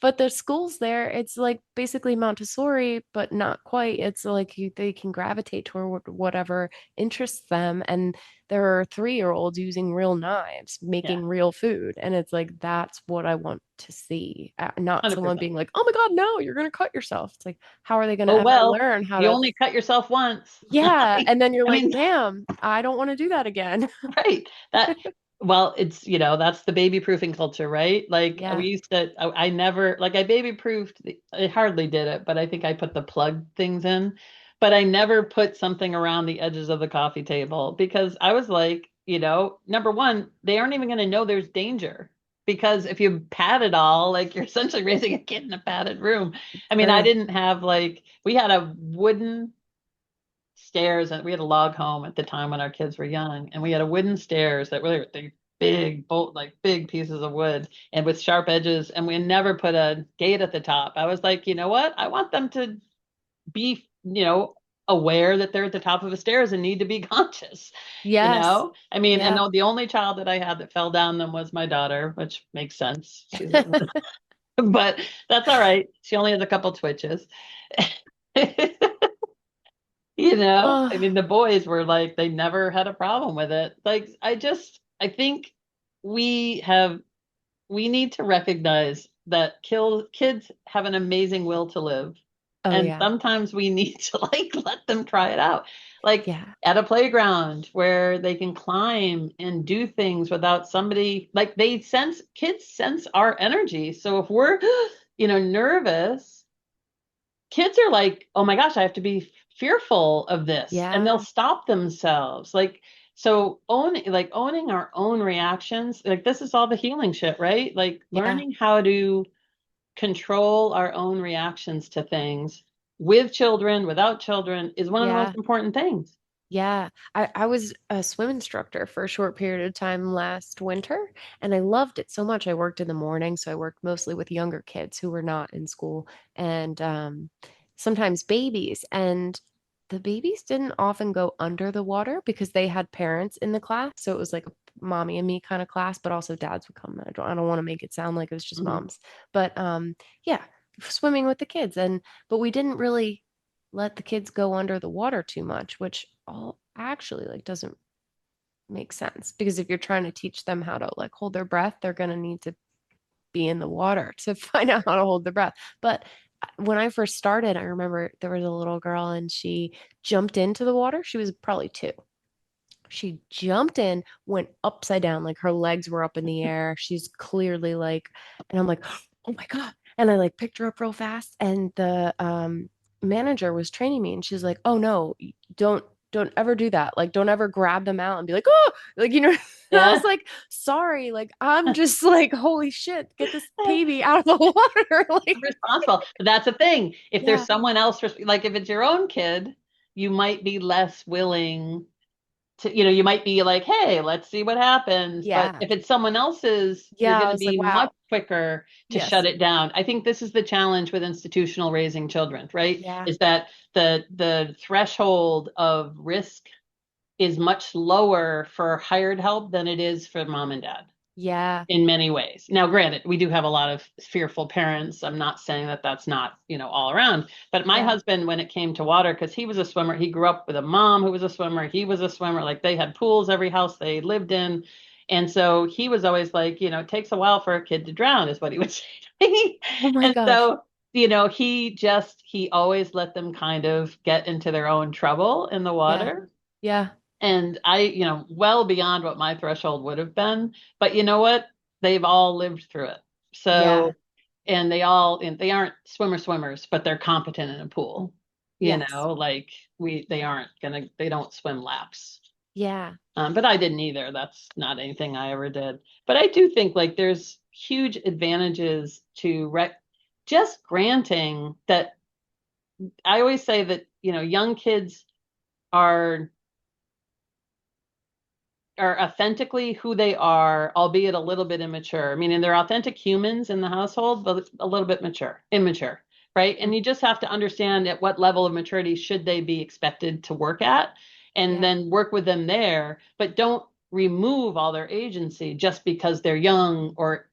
[SPEAKER 1] but the schools there, it's like basically Montessori, but not quite. It's like they can gravitate toward whatever interests them. And there are 3-year-olds using real knives,
[SPEAKER 2] Yeah,
[SPEAKER 1] making real food. And it's like, that's what I want to see, not someone
[SPEAKER 2] 100%.
[SPEAKER 1] being like, oh my God, no, you're going to cut yourself. It's like, how are they going to
[SPEAKER 2] Oh,
[SPEAKER 1] ever
[SPEAKER 2] well,
[SPEAKER 1] learn how
[SPEAKER 2] you
[SPEAKER 1] to?
[SPEAKER 2] only cut yourself once.
[SPEAKER 1] Yeah. And then you're
[SPEAKER 2] I
[SPEAKER 1] like,
[SPEAKER 2] mean,
[SPEAKER 1] damn, I don't want to do that again.
[SPEAKER 2] right. Well, it's, that's the baby proofing culture, right? Like we
[SPEAKER 1] Yeah.
[SPEAKER 2] used to, I never, like I baby proofed, I hardly did it, but I think I put the plug things in, but I never put something around the edges of the coffee table because I was like, number one, they aren't even going to know there's danger. because if you pad it all, like you're essentially raising a kid in a padded room. I mean, I
[SPEAKER 1] True.
[SPEAKER 2] didn't have like, we had a wooden stairs, and we had a log home at the time when our kids were young, and we had a wooden stairs that were the big bolt, like big pieces of wood and with sharp edges, and we never put a gate at the top. I was like, you know what? I want them to be, aware that they're at the top of the stairs and need to be conscious.
[SPEAKER 1] Yes.
[SPEAKER 2] I mean, and
[SPEAKER 1] Yeah.
[SPEAKER 2] the only child that I had that fell down them was my daughter, which makes sense. She's a, but that's all right. She only has a couple twitches. I
[SPEAKER 1] Oh,
[SPEAKER 2] mean, the boys were like, they never had a problem with it. Like, I think we have, we need to recognize that kids have an amazing will to live.
[SPEAKER 1] oh
[SPEAKER 2] And
[SPEAKER 1] yeah.
[SPEAKER 2] sometimes we need to like let them try it out. Like
[SPEAKER 1] Yeah.
[SPEAKER 2] at a playground where they can climb and do things without somebody, like kids sense our energy. So if we're, nervous, kids are like, oh my gosh, I have to be fearful of this. And they'll
[SPEAKER 1] Yeah.
[SPEAKER 2] stop themselves. So owning our own reactions, like this is all the healing shit, right? Like
[SPEAKER 1] Yeah.
[SPEAKER 2] learning how to control our own reactions to things with children, without children is one of the
[SPEAKER 1] Yeah.
[SPEAKER 2] most important things.
[SPEAKER 1] Yeah, I was a swim instructor for a short period of time last winter, and I loved it so much. I worked in the morning, so I worked mostly with younger kids who were not in school and sometimes babies. And the babies didn't often go under the water because they had parents in the class. So it was like a mommy and me kind of class, but also dads would come. I don't want to make it sound like it was just
[SPEAKER 2] Mhm.
[SPEAKER 1] moms. But yeah, swimming with the kids. But we didn't really let the kids go under the water too much, which all actually like doesn't make sense because if you're trying to teach them how to like hold their breath, they're going to need to be in the water to find out how to hold their breath. But when I first started, I remember there was a little girl and she jumped into the water. She was probably 2. She jumped in, went upside down, like her legs were up in the air. She's clearly like, and I'm like, oh my God. And I like picked her up real fast. And the manager was training me and she's like, oh no, don't ever do that. Like, don't ever grab them out and be like, oh, like, I was
[SPEAKER 2] Yeah.
[SPEAKER 1] like, sorry, like, I'm just like, holy shit, get this baby out of the water. Like,
[SPEAKER 2] Responsible. But that's the thing. If there's
[SPEAKER 1] yeah,
[SPEAKER 2] someone else, like if it's your own kid, you might be less willing to, you might be like, hey, let's see what happens. But
[SPEAKER 1] yeah,
[SPEAKER 2] if it's someone else's, you're
[SPEAKER 1] yeah.
[SPEAKER 2] going
[SPEAKER 1] I
[SPEAKER 2] to
[SPEAKER 1] was like,
[SPEAKER 2] be
[SPEAKER 1] wow,
[SPEAKER 2] much quicker to shut
[SPEAKER 1] yes,
[SPEAKER 2] it down. I think this is the challenge with institutional raising children, right?
[SPEAKER 1] yeah,
[SPEAKER 2] Is that the threshold of risk is much lower for hired help than it is for mom and dad
[SPEAKER 1] yeah,
[SPEAKER 2] in many ways. Now, granted, we do have a lot of fearful parents. I'm not saying that that's not, all around. But my
[SPEAKER 1] yeah,
[SPEAKER 2] husband, when it came to water, because he was a swimmer, he grew up with a mom who was a swimmer. He was a swimmer. Like they had pools every house they lived in. And so he was always like, it takes a while for a kid to drown, is what he would say to me.
[SPEAKER 1] oh my
[SPEAKER 2] And
[SPEAKER 1] gosh,
[SPEAKER 2] so, he always let them kind of get into their own trouble in the
[SPEAKER 1] yeah,
[SPEAKER 2] water.
[SPEAKER 1] yeah,
[SPEAKER 2] And I, well beyond what my threshold would have been. But you know what? They've all lived through it.
[SPEAKER 1] yeah,
[SPEAKER 2] So, and they aren't swimmers, but they're competent in a pool.
[SPEAKER 1] yes,
[SPEAKER 2] Like they don't swim laps.
[SPEAKER 1] yeah,
[SPEAKER 2] But I didn't either. That's not anything I ever did. But I do think like there's huge advantages to just granting that. I always say that, young kids are are authentically who they are, albeit a little bit immature. Meaning they're authentic humans in the household, but a little bit immature, right? And
[SPEAKER 1] mm,
[SPEAKER 2] you just have to understand at what level of maturity should they be expected to work at, and
[SPEAKER 1] yeah,
[SPEAKER 2] then work with them there, but don't remove all their agency just because they're young or,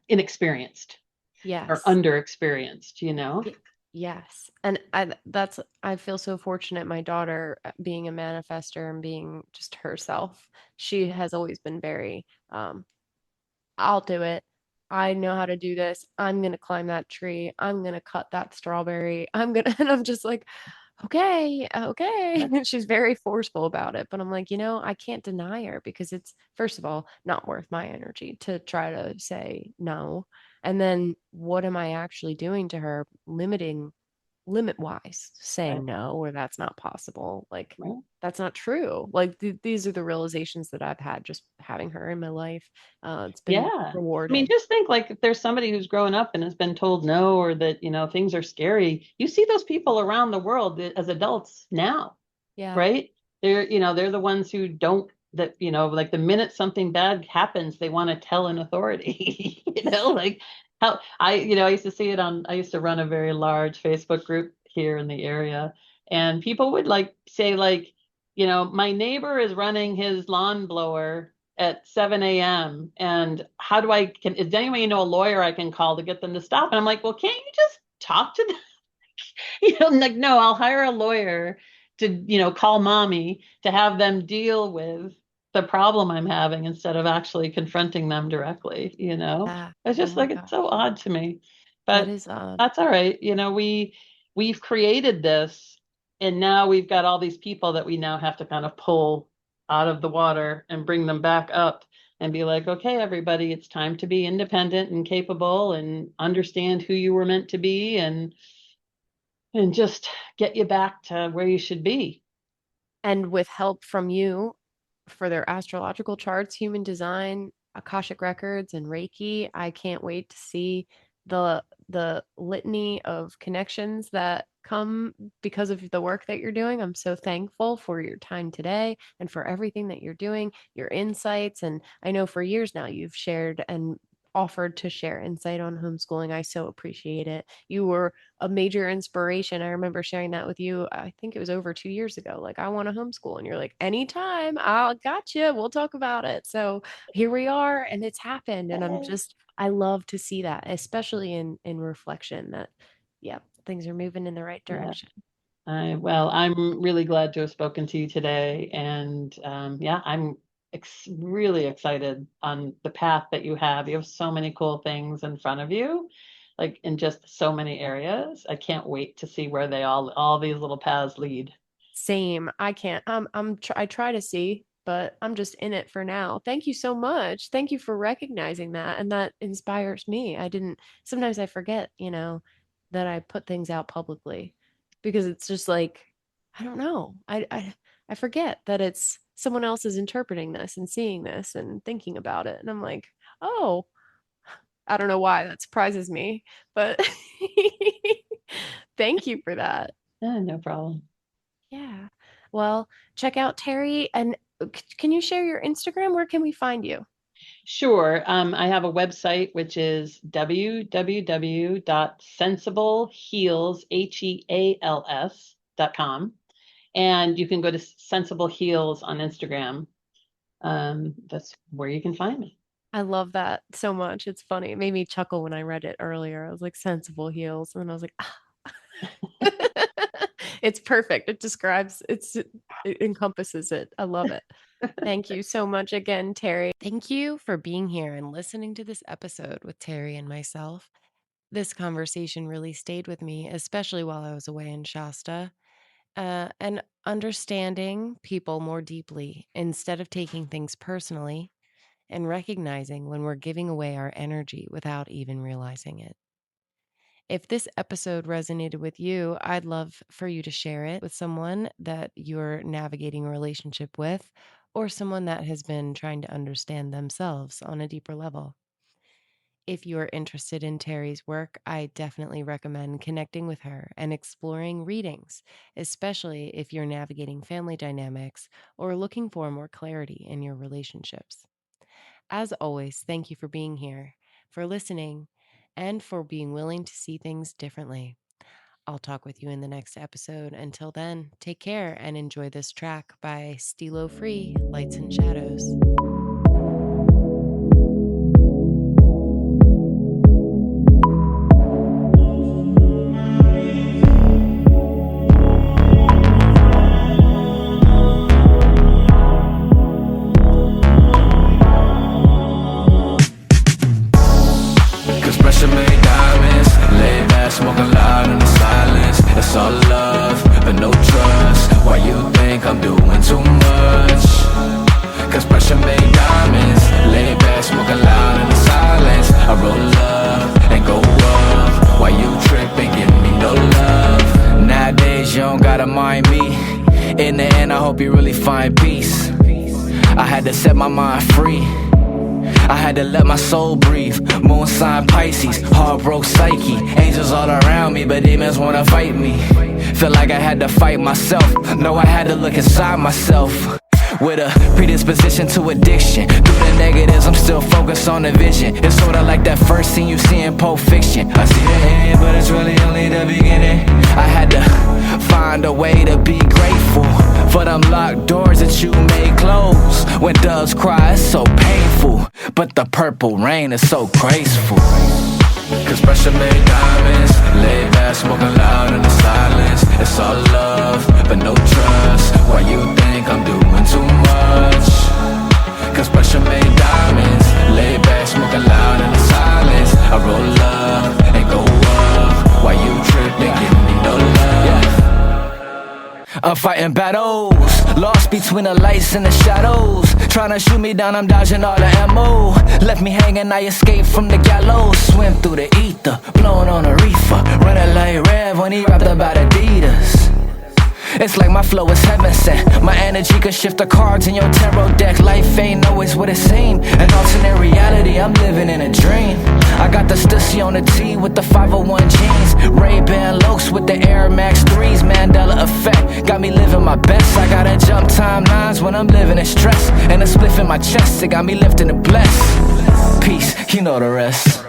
[SPEAKER 2] inexperienced or
[SPEAKER 1] yes.
[SPEAKER 2] underexperienced.
[SPEAKER 1] Yes. And I feel so fortunate my daughter being a manifester and being just herself. She has always been very I'll do it. I know how to do this. I'm gonna climb that tree. I'm gonna cut that strawberry. I'm gonna and I'm just like, okay, okay. And she's very forceful about it, but I'm like, I can't deny her because it's first of all not worth my energy to try to say no. And then what am I actually doing to her? Limiting limit wise saying no, or that's not possible. Like,
[SPEAKER 2] right.
[SPEAKER 1] that's not true. Like, these are the realizations that I've had just having her in my life. It's been rewarding.
[SPEAKER 2] I mean, just think, like, if there's somebody who's grown up and has been told no, or that, you know, things are scary, you see those people around the world as adults now.
[SPEAKER 1] Yeah.
[SPEAKER 2] Right. They're, you know, they're the ones who don't, that, you know, like the minute something bad happens, they want to tell an authority, you know, like how I used to see it I used to run a very large Facebook group here in the area, and people would like say, like, you know, my neighbor is running his lawn blower at 7 a.m. and how do is anyone, you know, a lawyer I can call to get them to stop? And I'm like, well, can't you just talk to them? You know, like, no, I'll hire a lawyer to, you know, call mommy to have them deal with the problem I'm having instead of actually confronting them directly, you know. It's just like, it's so odd to me. But
[SPEAKER 1] that is odd.
[SPEAKER 2] That's all right. You know, we've created this, and now we've got all these people that we now have to kind of pull out of the water and bring them back up and be like, okay, everybody, it's time to be independent and capable and understand who you were meant to be, and just get you back to where you should be.
[SPEAKER 1] And with help from you for their astrological charts, human design, Akashic records, and Reiki, I can't wait to see the litany of connections that come because of the work that you're doing. I'm so thankful for your time today and for everything that you're doing, your insights. And I know for years now you've shared and offered to share insight on homeschooling. I so appreciate it. You were a major inspiration. I remember sharing that with you. I think it was over 2 years ago. Like, I want to homeschool. And you're like, anytime, I'll got you. We'll talk about it. So here we are, and it's happened. And I love to see that, especially in reflection, that, yeah, things are moving in the right direction.
[SPEAKER 2] Well, I'm really glad to have spoken to you today. And I'm really excited on the path that you have. You have so many cool things in front of you, like in just so many areas. I can't wait to see where all these little paths lead.
[SPEAKER 1] Same. I can't. I try to see, but I'm just in it for now. Thank you so much. Thank you for recognizing that, and that inspires me. Sometimes I forget, that I put things out publicly, because it's just like, I don't know. I forget that it's someone else is interpreting this and seeing this and thinking about it. And I'm like, oh, I don't know why that surprises me, but thank you for that.
[SPEAKER 2] No problem.
[SPEAKER 1] Yeah. Well, check out Teri. And can you share your Instagram? Where can we find you?
[SPEAKER 2] Sure. I have a website, which is www.sensibleheals.com. And you can go to Sensible Heals on Instagram. That's where you can find me.
[SPEAKER 1] I love that so much. It's funny. It made me chuckle when I read it earlier. I was like, Sensible Heals. And then I was like, ah. It's perfect. It encompasses it. I love it. Thank you so much again, Teri. Thank you for being here and listening to this episode with Teri and myself. This conversation really stayed with me, especially while I was away in Shasta, and understanding people more deeply instead of taking things personally, and recognizing when we're giving away our energy without even realizing it. If this episode resonated with you, I'd love for you to share it with someone that you're navigating a relationship with, or someone that has been trying to understand themselves on a deeper level. If you're interested in Teri's work, I definitely recommend connecting with her and exploring readings, especially if you're navigating family dynamics or looking for more clarity in your relationships. As always, thank you for being here, for listening, and for being willing to see things differently. I'll talk with you in the next episode. Until then, take care and enjoy this track by Stilo Free, Lights and Shadows.
[SPEAKER 3] Smoke a lot in the silence. It's all love, but no trust. Why you think I'm doing too much? Cause pressure made diamonds. Lay back, smoke a lot in the silence. I roll up and go up. Why you tripping, give me no love? gotta mind me. In the end, I hope you really find peace. I had to set my mind free. I had to let my soul breathe. Moon sign Pisces, heart broke psyche. Angels all around me, but demons wanna fight me. Feel like I had to fight myself. No, I had to look inside myself. With a predisposition to addiction. Through the negatives, I'm still focused on the vision. It's sorta like that first scene you see in Pulp Fiction. I see the end, but it's really only the beginning. I had to find a way to be grateful for them locked doors that you may close. When doves cry, it's so painful, but the purple rain is so graceful. Cause pressure made diamonds. Lay back, smoking loud in the silence. It's all love, but no trust. Why you think I'm doing too much? Cause pressure made diamonds. Lay back, smoking loud in the silence. I roll up and go up. Why you tripping? Give me no love. Yeah. I'm fighting battles, lost between the lights and the shadows. Tryna shoot me down, I'm dodging all the ammo. Left me hanging, I escaped from the gallows. Swim through the ether, blowing on a reefer. Running like Rev when he rapped about Adidas. It's like my flow is heaven sent. My energy can shift the cards in your tarot deck. Life ain't always what it seems. An alternate reality, I'm living in a dream. I got the Stussy on the T with the 501 jeans. Ray-Ban Lokes with the Air Max 3s. Mandela effect, got me living my best. I gotta jump timelines when I'm living in stress. And a spliff in my chest, it got me lifting and blessed. Peace, you know the rest.